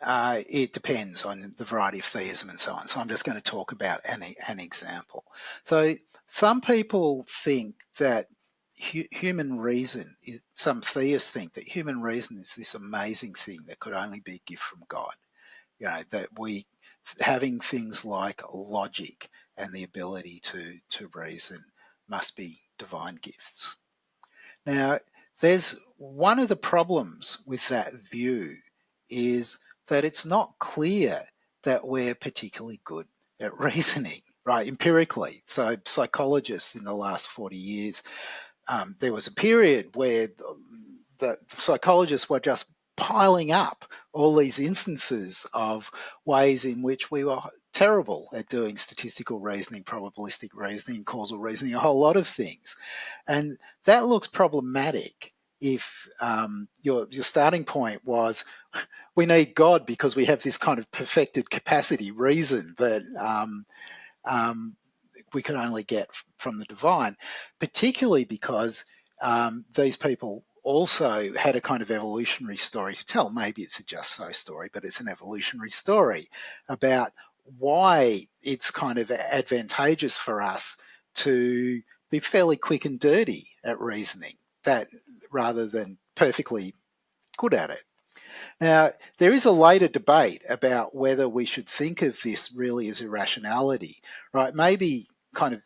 it depends on the variety of theism and so on. So I'm just going to talk about an example. So some people think that human reason some theists think that human reason is this amazing thing that could only be a gift from God. You know, that we having things like logic and the ability to reason must be divine gifts. Now, there's one of the problems with that view is that it's not clear that we're particularly good at reasoning, right, empirically. So psychologists in the last 40 years, there was a period where the psychologists were just piling up all these instances of ways in which we were terrible at doing statistical reasoning, probabilistic reasoning, causal reasoning, a whole lot of things. And that looks problematic if your starting point was we need God because we have this kind of perfected capacity, reason that we can only get from the divine, particularly because these people also had a kind of evolutionary story to tell. Maybe it's a just so story, but it's an evolutionary story about why it's kind of advantageous for us to be fairly quick and dirty at reasoning, that rather than perfectly good at it. Now, there is a later debate about whether we should think of this really as irrationality, right? Maybe kind of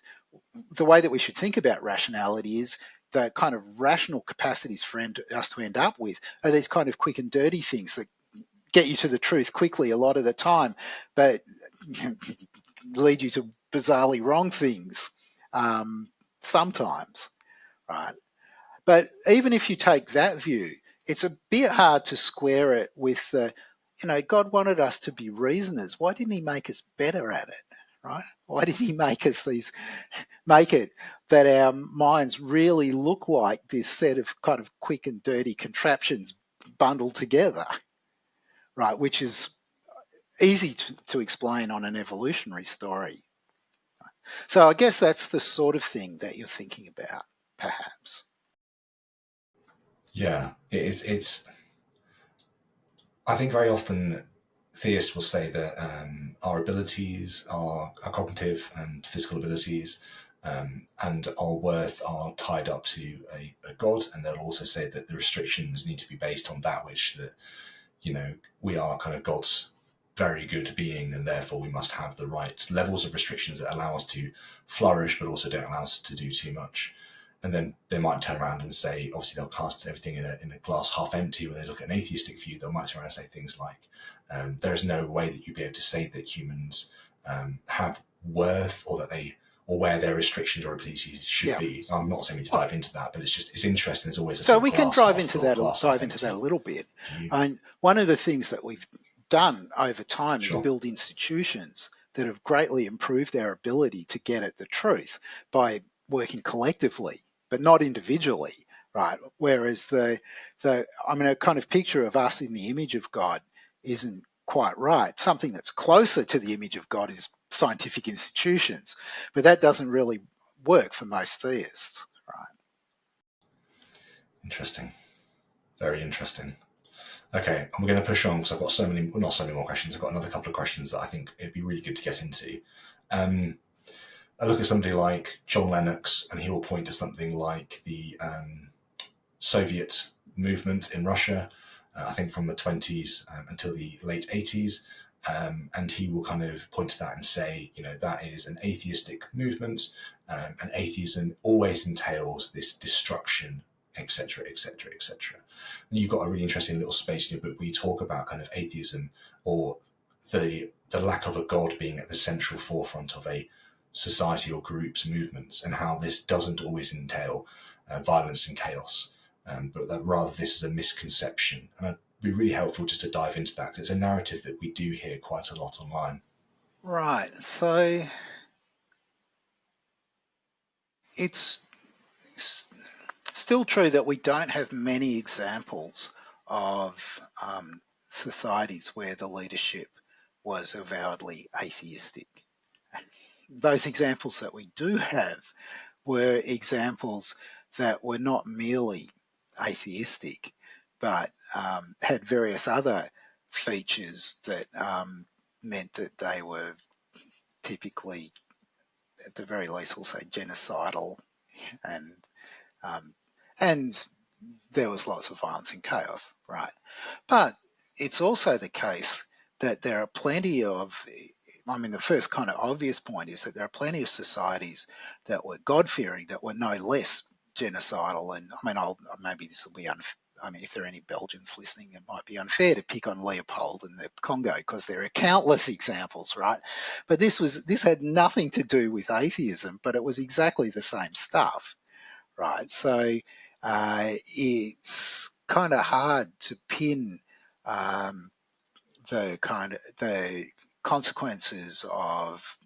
the way that we should think about rationality is the kind of rational capacities for us to end up with are these kind of quick and dirty things that get you to the truth quickly a lot of the time, but lead you to bizarrely wrong things sometimes, right? But even if you take that view, it's a bit hard to square it with the, God wanted us to be reasoners. Why didn't he make us better at it? Right? Why did he make it that our minds really look like this set of kind of quick and dirty contraptions bundled together, right? Which is easy to explain on an evolutionary story. So I guess that's the sort of thing that you're thinking about, perhaps. Yeah, it's I think very often theists will say that our abilities, our cognitive and physical abilities, and our worth are tied up to a god, and they'll also say that the restrictions need to be based on that which that we are kind of God's very good being, and therefore we must have the right levels of restrictions that allow us to flourish, but also don't allow us to do too much. And then they might turn around and say, obviously they'll cast everything in a glass half empty. When they look at an atheistic view, they might turn around and say things like, there is no way that you'd be able to say that humans have worth, or that they, or where their restrictions or abilities should Yeah. be. I'm not saying to dive into that, but it's interesting. There's always a So sort of we can glass dive half into full, that glass half empty a little bit. view. And one of the things that we've done over time is Sure. build institutions that have greatly improved our ability to get at the truth by working collectively, but not individually, right? Whereas a kind of picture of us in the image of God isn't quite right. Something that's closer to the image of God is scientific institutions, but that doesn't really work for most theists, right? Interesting. Very interesting. Okay, I'm going to push on because I've got so many, well, not so many more questions. I've got another couple of questions that I think it'd be really good to get into. I look at somebody like John Lennox, and he will point to something like the Soviet movement in Russia, I think from the 20s until the late 80s. And he will kind of point to that and say, that is an atheistic movement, and atheism always entails this destruction, etc., etc., etc. And you've got a really interesting little space in your book where you talk about kind of atheism, or the lack of a god being at the central forefront of a society or group's movements, and how this doesn't always entail violence and chaos, but that rather this is a misconception. And it'd be really helpful just to dive into that, because it's a narrative that we do hear quite a lot online. Right. So it's still true that we don't have many examples of societies where the leadership was avowedly atheistic. Those examples that we do have were examples that were not merely atheistic, but had various other features that meant that they were typically, at the very least, we'll say genocidal, and um, and there was lots of violence and chaos, right? But it's also the case that there are plenty of, the first kind of obvious point is that there are plenty of societies that were God-fearing that were no less genocidal. And maybe this will be if there are any Belgians listening, it might be unfair to pick on Leopold and the Congo because there are countless examples, right? But this had nothing to do with atheism, but it was exactly the same stuff, right? So it's kind of hard to pin the consequences of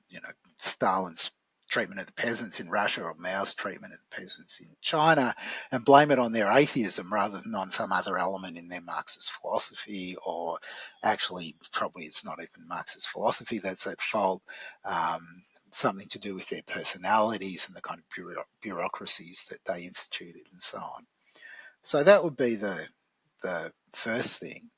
Stalin's treatment of the peasants in Russia or Mao's treatment of the peasants in China and blame it on their atheism rather than on some other element in their Marxist philosophy, or actually probably it's not even Marxist philosophy that's at fault, something to do with their personalities and the kind of bureaucracies that they instituted and so on. So that would be the first thing.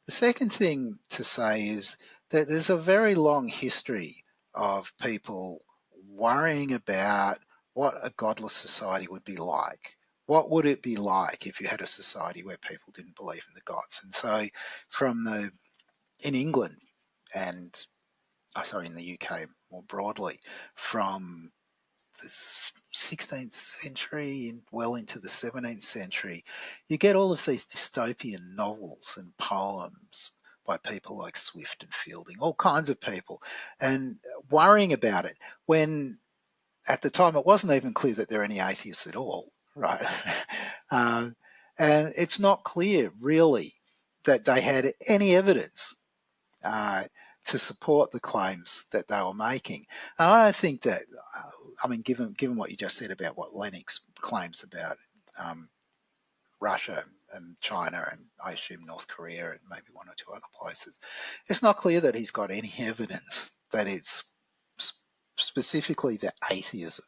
The second thing to say is that there's a very long history of people worrying about what a godless society would be like. What would it be like if you had a society where people didn't believe in the gods? And so in England and, in the UK more broadly, from the 16th century and well into the 17th century, you get all of these dystopian novels and poems by people like Swift and Fielding, all kinds of people, and worrying about it when at the time it wasn't even clear that there are any atheists at all, right? And it's not clear really that they had any evidence to support the claims that they were making. And I don't think that, given what you just said about what Lennox claims about Russia and China and I assume North Korea and maybe one or two other places, it's not clear that he's got any evidence that it's specifically the atheism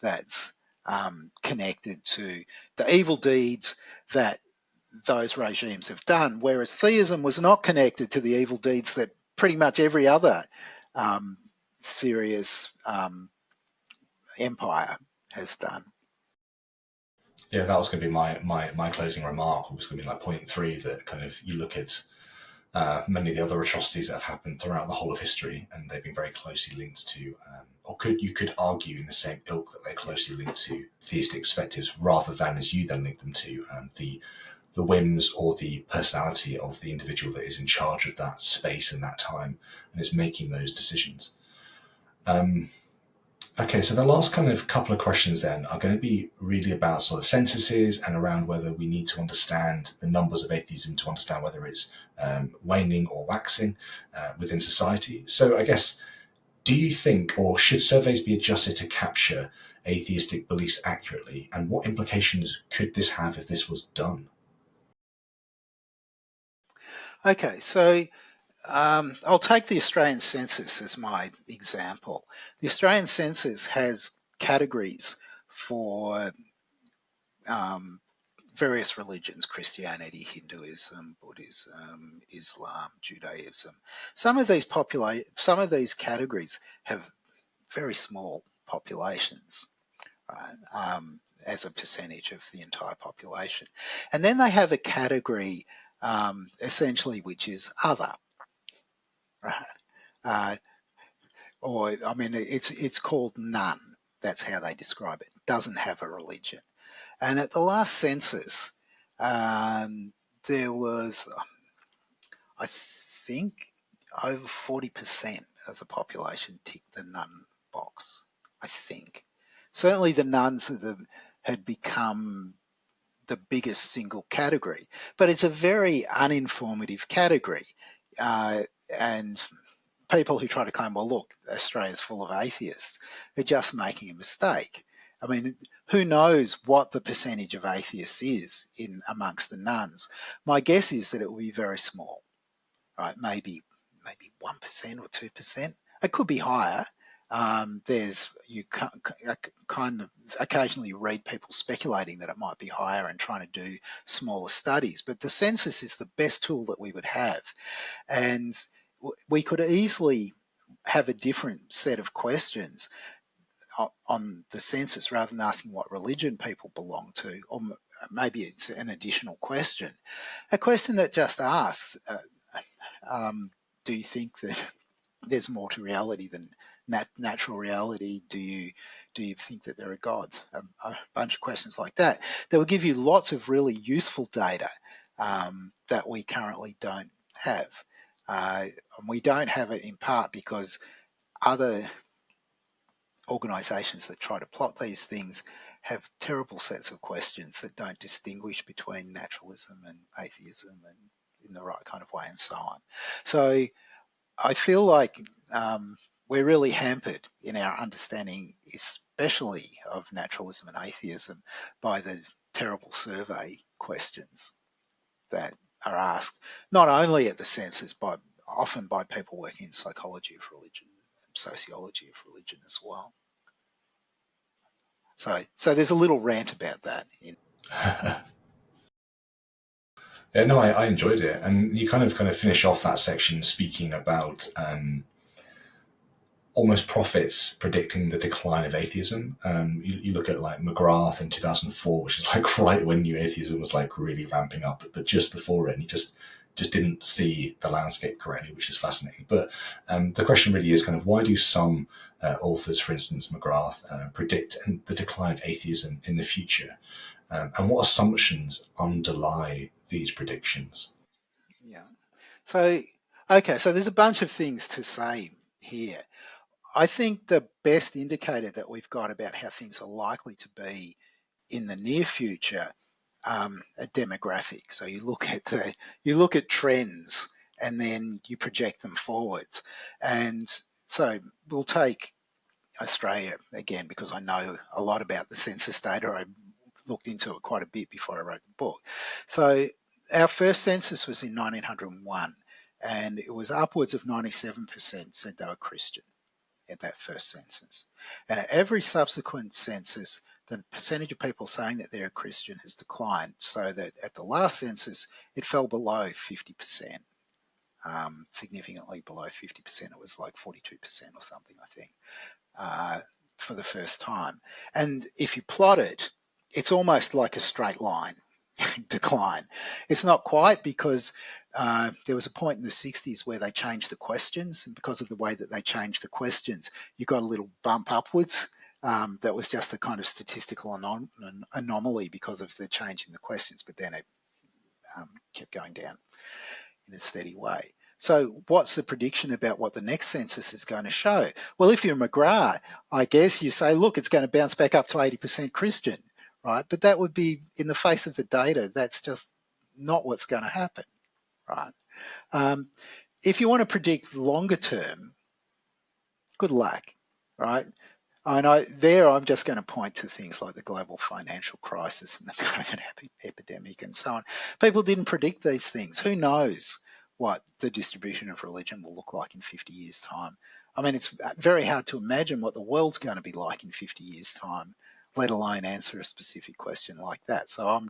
that's connected to the evil deeds that those regimes have done, whereas theism was not connected to the evil deeds that pretty much every other serious empire has done. Yeah, that was going to be my closing remark. It was going to be like point three, that kind of you look at many of the other atrocities that have happened throughout the whole of history, and they've been very closely linked to, you could argue in the same ilk that they're closely linked to theistic perspectives, rather than, as you then link them to, the whims or the personality of the individual that is in charge of that space and that time and is making those decisions. Okay, so the last kind of couple of questions then are going to be really about sort of censuses and around whether we need to understand the numbers of atheism to understand whether it's waning or waxing within society. So I guess, Do you think, or should surveys be adjusted to capture atheistic beliefs accurately? And what implications could this have if this was done? Okay, so I'll take the Australian census as my example. The Australian census has categories for various religions: Christianity, Hinduism, Buddhism, Islam, Judaism. Some of these categories have very small populations, right, as a percentage of the entire population. And then they have a category essentially which is other, right? Uh, or I mean, it's called none. That's how they describe it. Doesn't have a religion. And at the last census, there was, I think, over 40% of the population ticked the none box. I think. Certainly, the nuns had become the biggest single category, but it's a very uninformative category. And people who try to claim, well, look, Australia's full of atheists, are just making a mistake. I mean, who knows what the percentage of atheists is in amongst the nuns? My guess is that it will be very small, right? Maybe 1% or 2%. It could be higher. You kind of occasionally read people speculating that it might be higher and trying to do smaller studies. But the census is the best tool that we would have, and we could easily have a different set of questions on the census rather than asking what religion people belong to, or maybe it's an additional question. A question that just asks, do you think that there's more to reality than natural reality? Do you think that there are gods? A bunch of questions like that will give you lots of really useful data that we currently don't have. And we don't have it in part because other organisations that try to plot these things have terrible sets of questions that don't distinguish between naturalism and atheism and in the right kind of way and so on. So I feel like we're really hampered in our understanding, especially of naturalism and atheism, by the terrible survey questions that are asked, not only at the census, but often by people working in psychology of religion, sociology of religion as well. So there's a little rant about that. Yeah, no, I enjoyed it, and you kind of finish off that section speaking about almost prophets predicting the decline of atheism. You look at like McGrath in 2004, which is like right when new atheism was like really ramping up, but just before it, and he just didn't see the landscape correctly, which is fascinating. But the question really is kind of why do some authors, for instance, McGrath, predict the decline of atheism in the future? And what assumptions underlie these predictions? Yeah. So, okay, so there's a bunch of things to say here. I think the best indicator that we've got about how things are likely to be in the near future are demographic. So you look at trends and then you project them forwards. And so we'll take Australia again because I know a lot about the census data. I looked into it quite a bit before I wrote the book. So our first census was in 1901, and it was upwards of 97% said they were Christian at that first census. And at every subsequent census, the percentage of people saying that they're a Christian has declined, so that at the last census, it fell below 50%, significantly below 50%. It was like 42% or something, I think, for the first time. And if you plot it, it's almost like a straight line decline. It's not quite because there was a point in the 60s where they changed the questions, and because of the way that they changed the questions, you got a little bump upwards. That was just a kind of statistical anomaly because of the change in the questions, but then it kept going down in a steady way. So what's the prediction about what the next census is going to show? Well, if you're McGrath, I guess you say, look, it's going to bounce back up to 80% Christian, right? But that would be, in the face of the data, that's just not what's going to happen, right? If you want to predict longer term, good luck, right? And I'm just going to point to things like the global financial crisis and the COVID epidemic and so on. People didn't predict these things. Who knows what the distribution of religion will look like in 50 years' time? I mean, it's very hard to imagine what the world's going to be like in 50 years' time, let alone answer a specific question like that. So I'm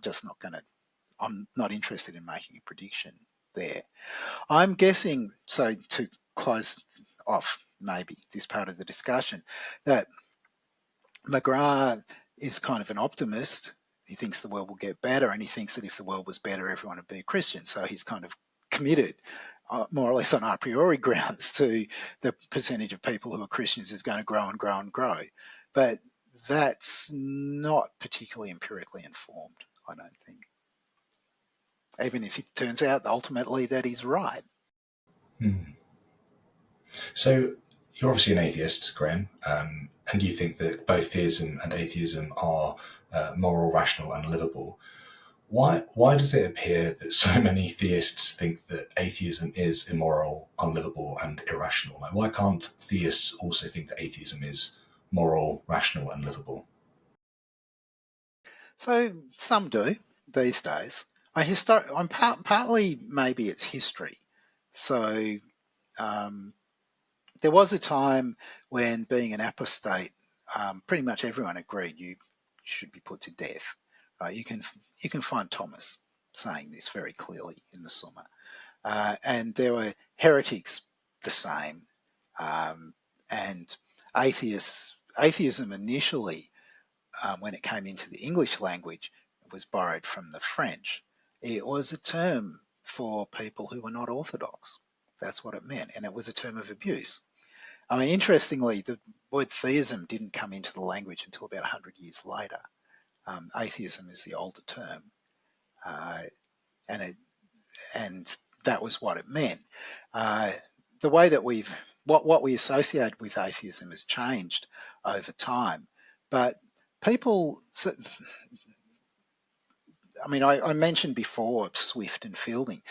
not interested in making a prediction there. I'm guessing, so to close off maybe this part of the discussion, that McGrath is kind of an optimist. He thinks the world will get better, and he thinks that if the world was better, everyone would be a Christian. So he's kind of committed, more or less on a priori grounds, to the percentage of people who are Christians is going to grow and grow and grow. But that's not particularly empirically informed, I don't think. Even if it turns out ultimately that he's right. So you're obviously an atheist, Graham, and you think that both theism and atheism are moral, rational, and livable. Why does it appear that so many theists think that atheism is immoral, unlivable, and irrational? Like, why can't theists also think that atheism is moral, rational, and livable? So some do these days. Partly maybe it's history. So there was a time when being an apostate, pretty much everyone agreed you should be put to death. You can find Thomas saying this very clearly in the Summa. And there were heretics the same. And atheism initially, when it came into the English language, was borrowed from the French. It was a term for people who were not orthodox. That's what it meant. And it was a term of abuse. I mean, interestingly, the word theism didn't come into the language until about 100 years later. Atheism is the older term. And that was what it meant. The way that what we associate with atheism has changed over time. But people, I mentioned before Swift and Fielding.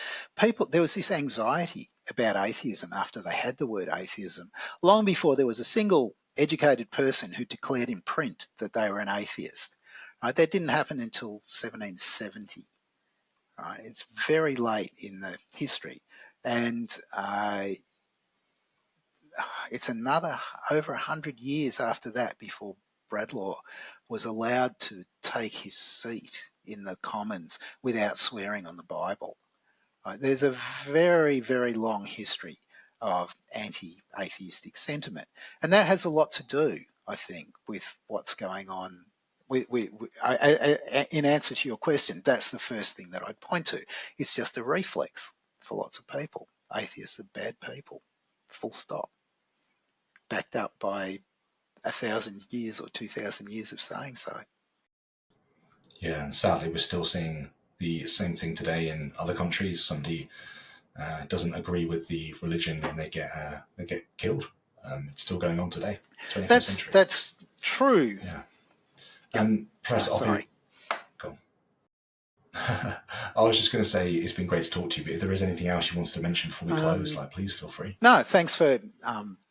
There was this anxiety about atheism after they had the word atheism, long before there was a single educated person who declared in print that they were an atheist. Right? That didn't happen until 1770. Right? It's very late in the history, and it's another over 100 years after that before Bradlaugh was allowed to take his seat in the Commons without swearing on the Bible. Right? There's a very, very long history of anti-atheistic sentiment, and that has a lot to do, I think, with what's going on. In answer to your question, that's the first thing that I'd point to. It's just a reflex for lots of people. Atheists are bad people, full stop. Backed up by 1,000 years or 2,000 years of saying so. Yeah, and sadly, we're still seeing the same thing today in other countries. Somebody doesn't agree with the religion and they get killed. It's still going on today. 21st century. That's true. Yeah. Professor Oppy. Sorry. Go on. I was just going to say it's been great to talk to you, but if there is anything else you want to mention before we close, please feel free. No, thanks for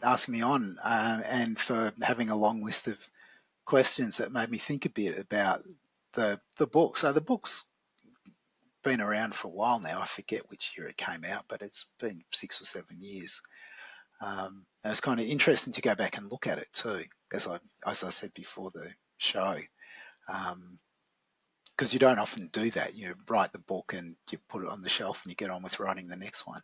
asking me on and for having a long list of questions that made me think a bit about the book. So the book's been around for a while now. I forget which year it came out, but it's been 6 or 7 years. And it's kind of interesting to go back and look at it too, as I said before the show, because you don't often do that. You write the book and you put it on the shelf and you get on with writing the next one.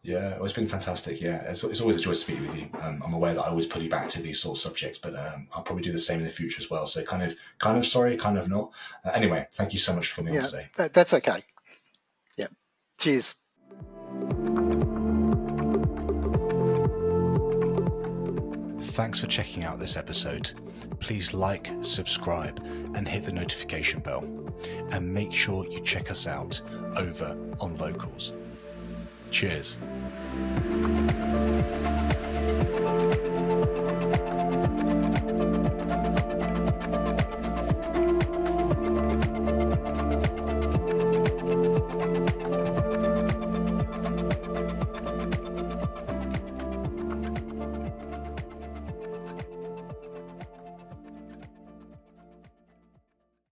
Yeah, it's been fantastic. Yeah, it's always a joy to speak with you. I'm aware that I always pull you back to these sort of subjects, but I'll probably do the same in the future as well. So kind of sorry, kind of not. Anyway, thank you so much for coming on today. That's okay. Yeah. Cheers. Thanks for checking out this episode. Please like, subscribe, and hit the notification bell. And make sure you check us out over on Locals. Cheers.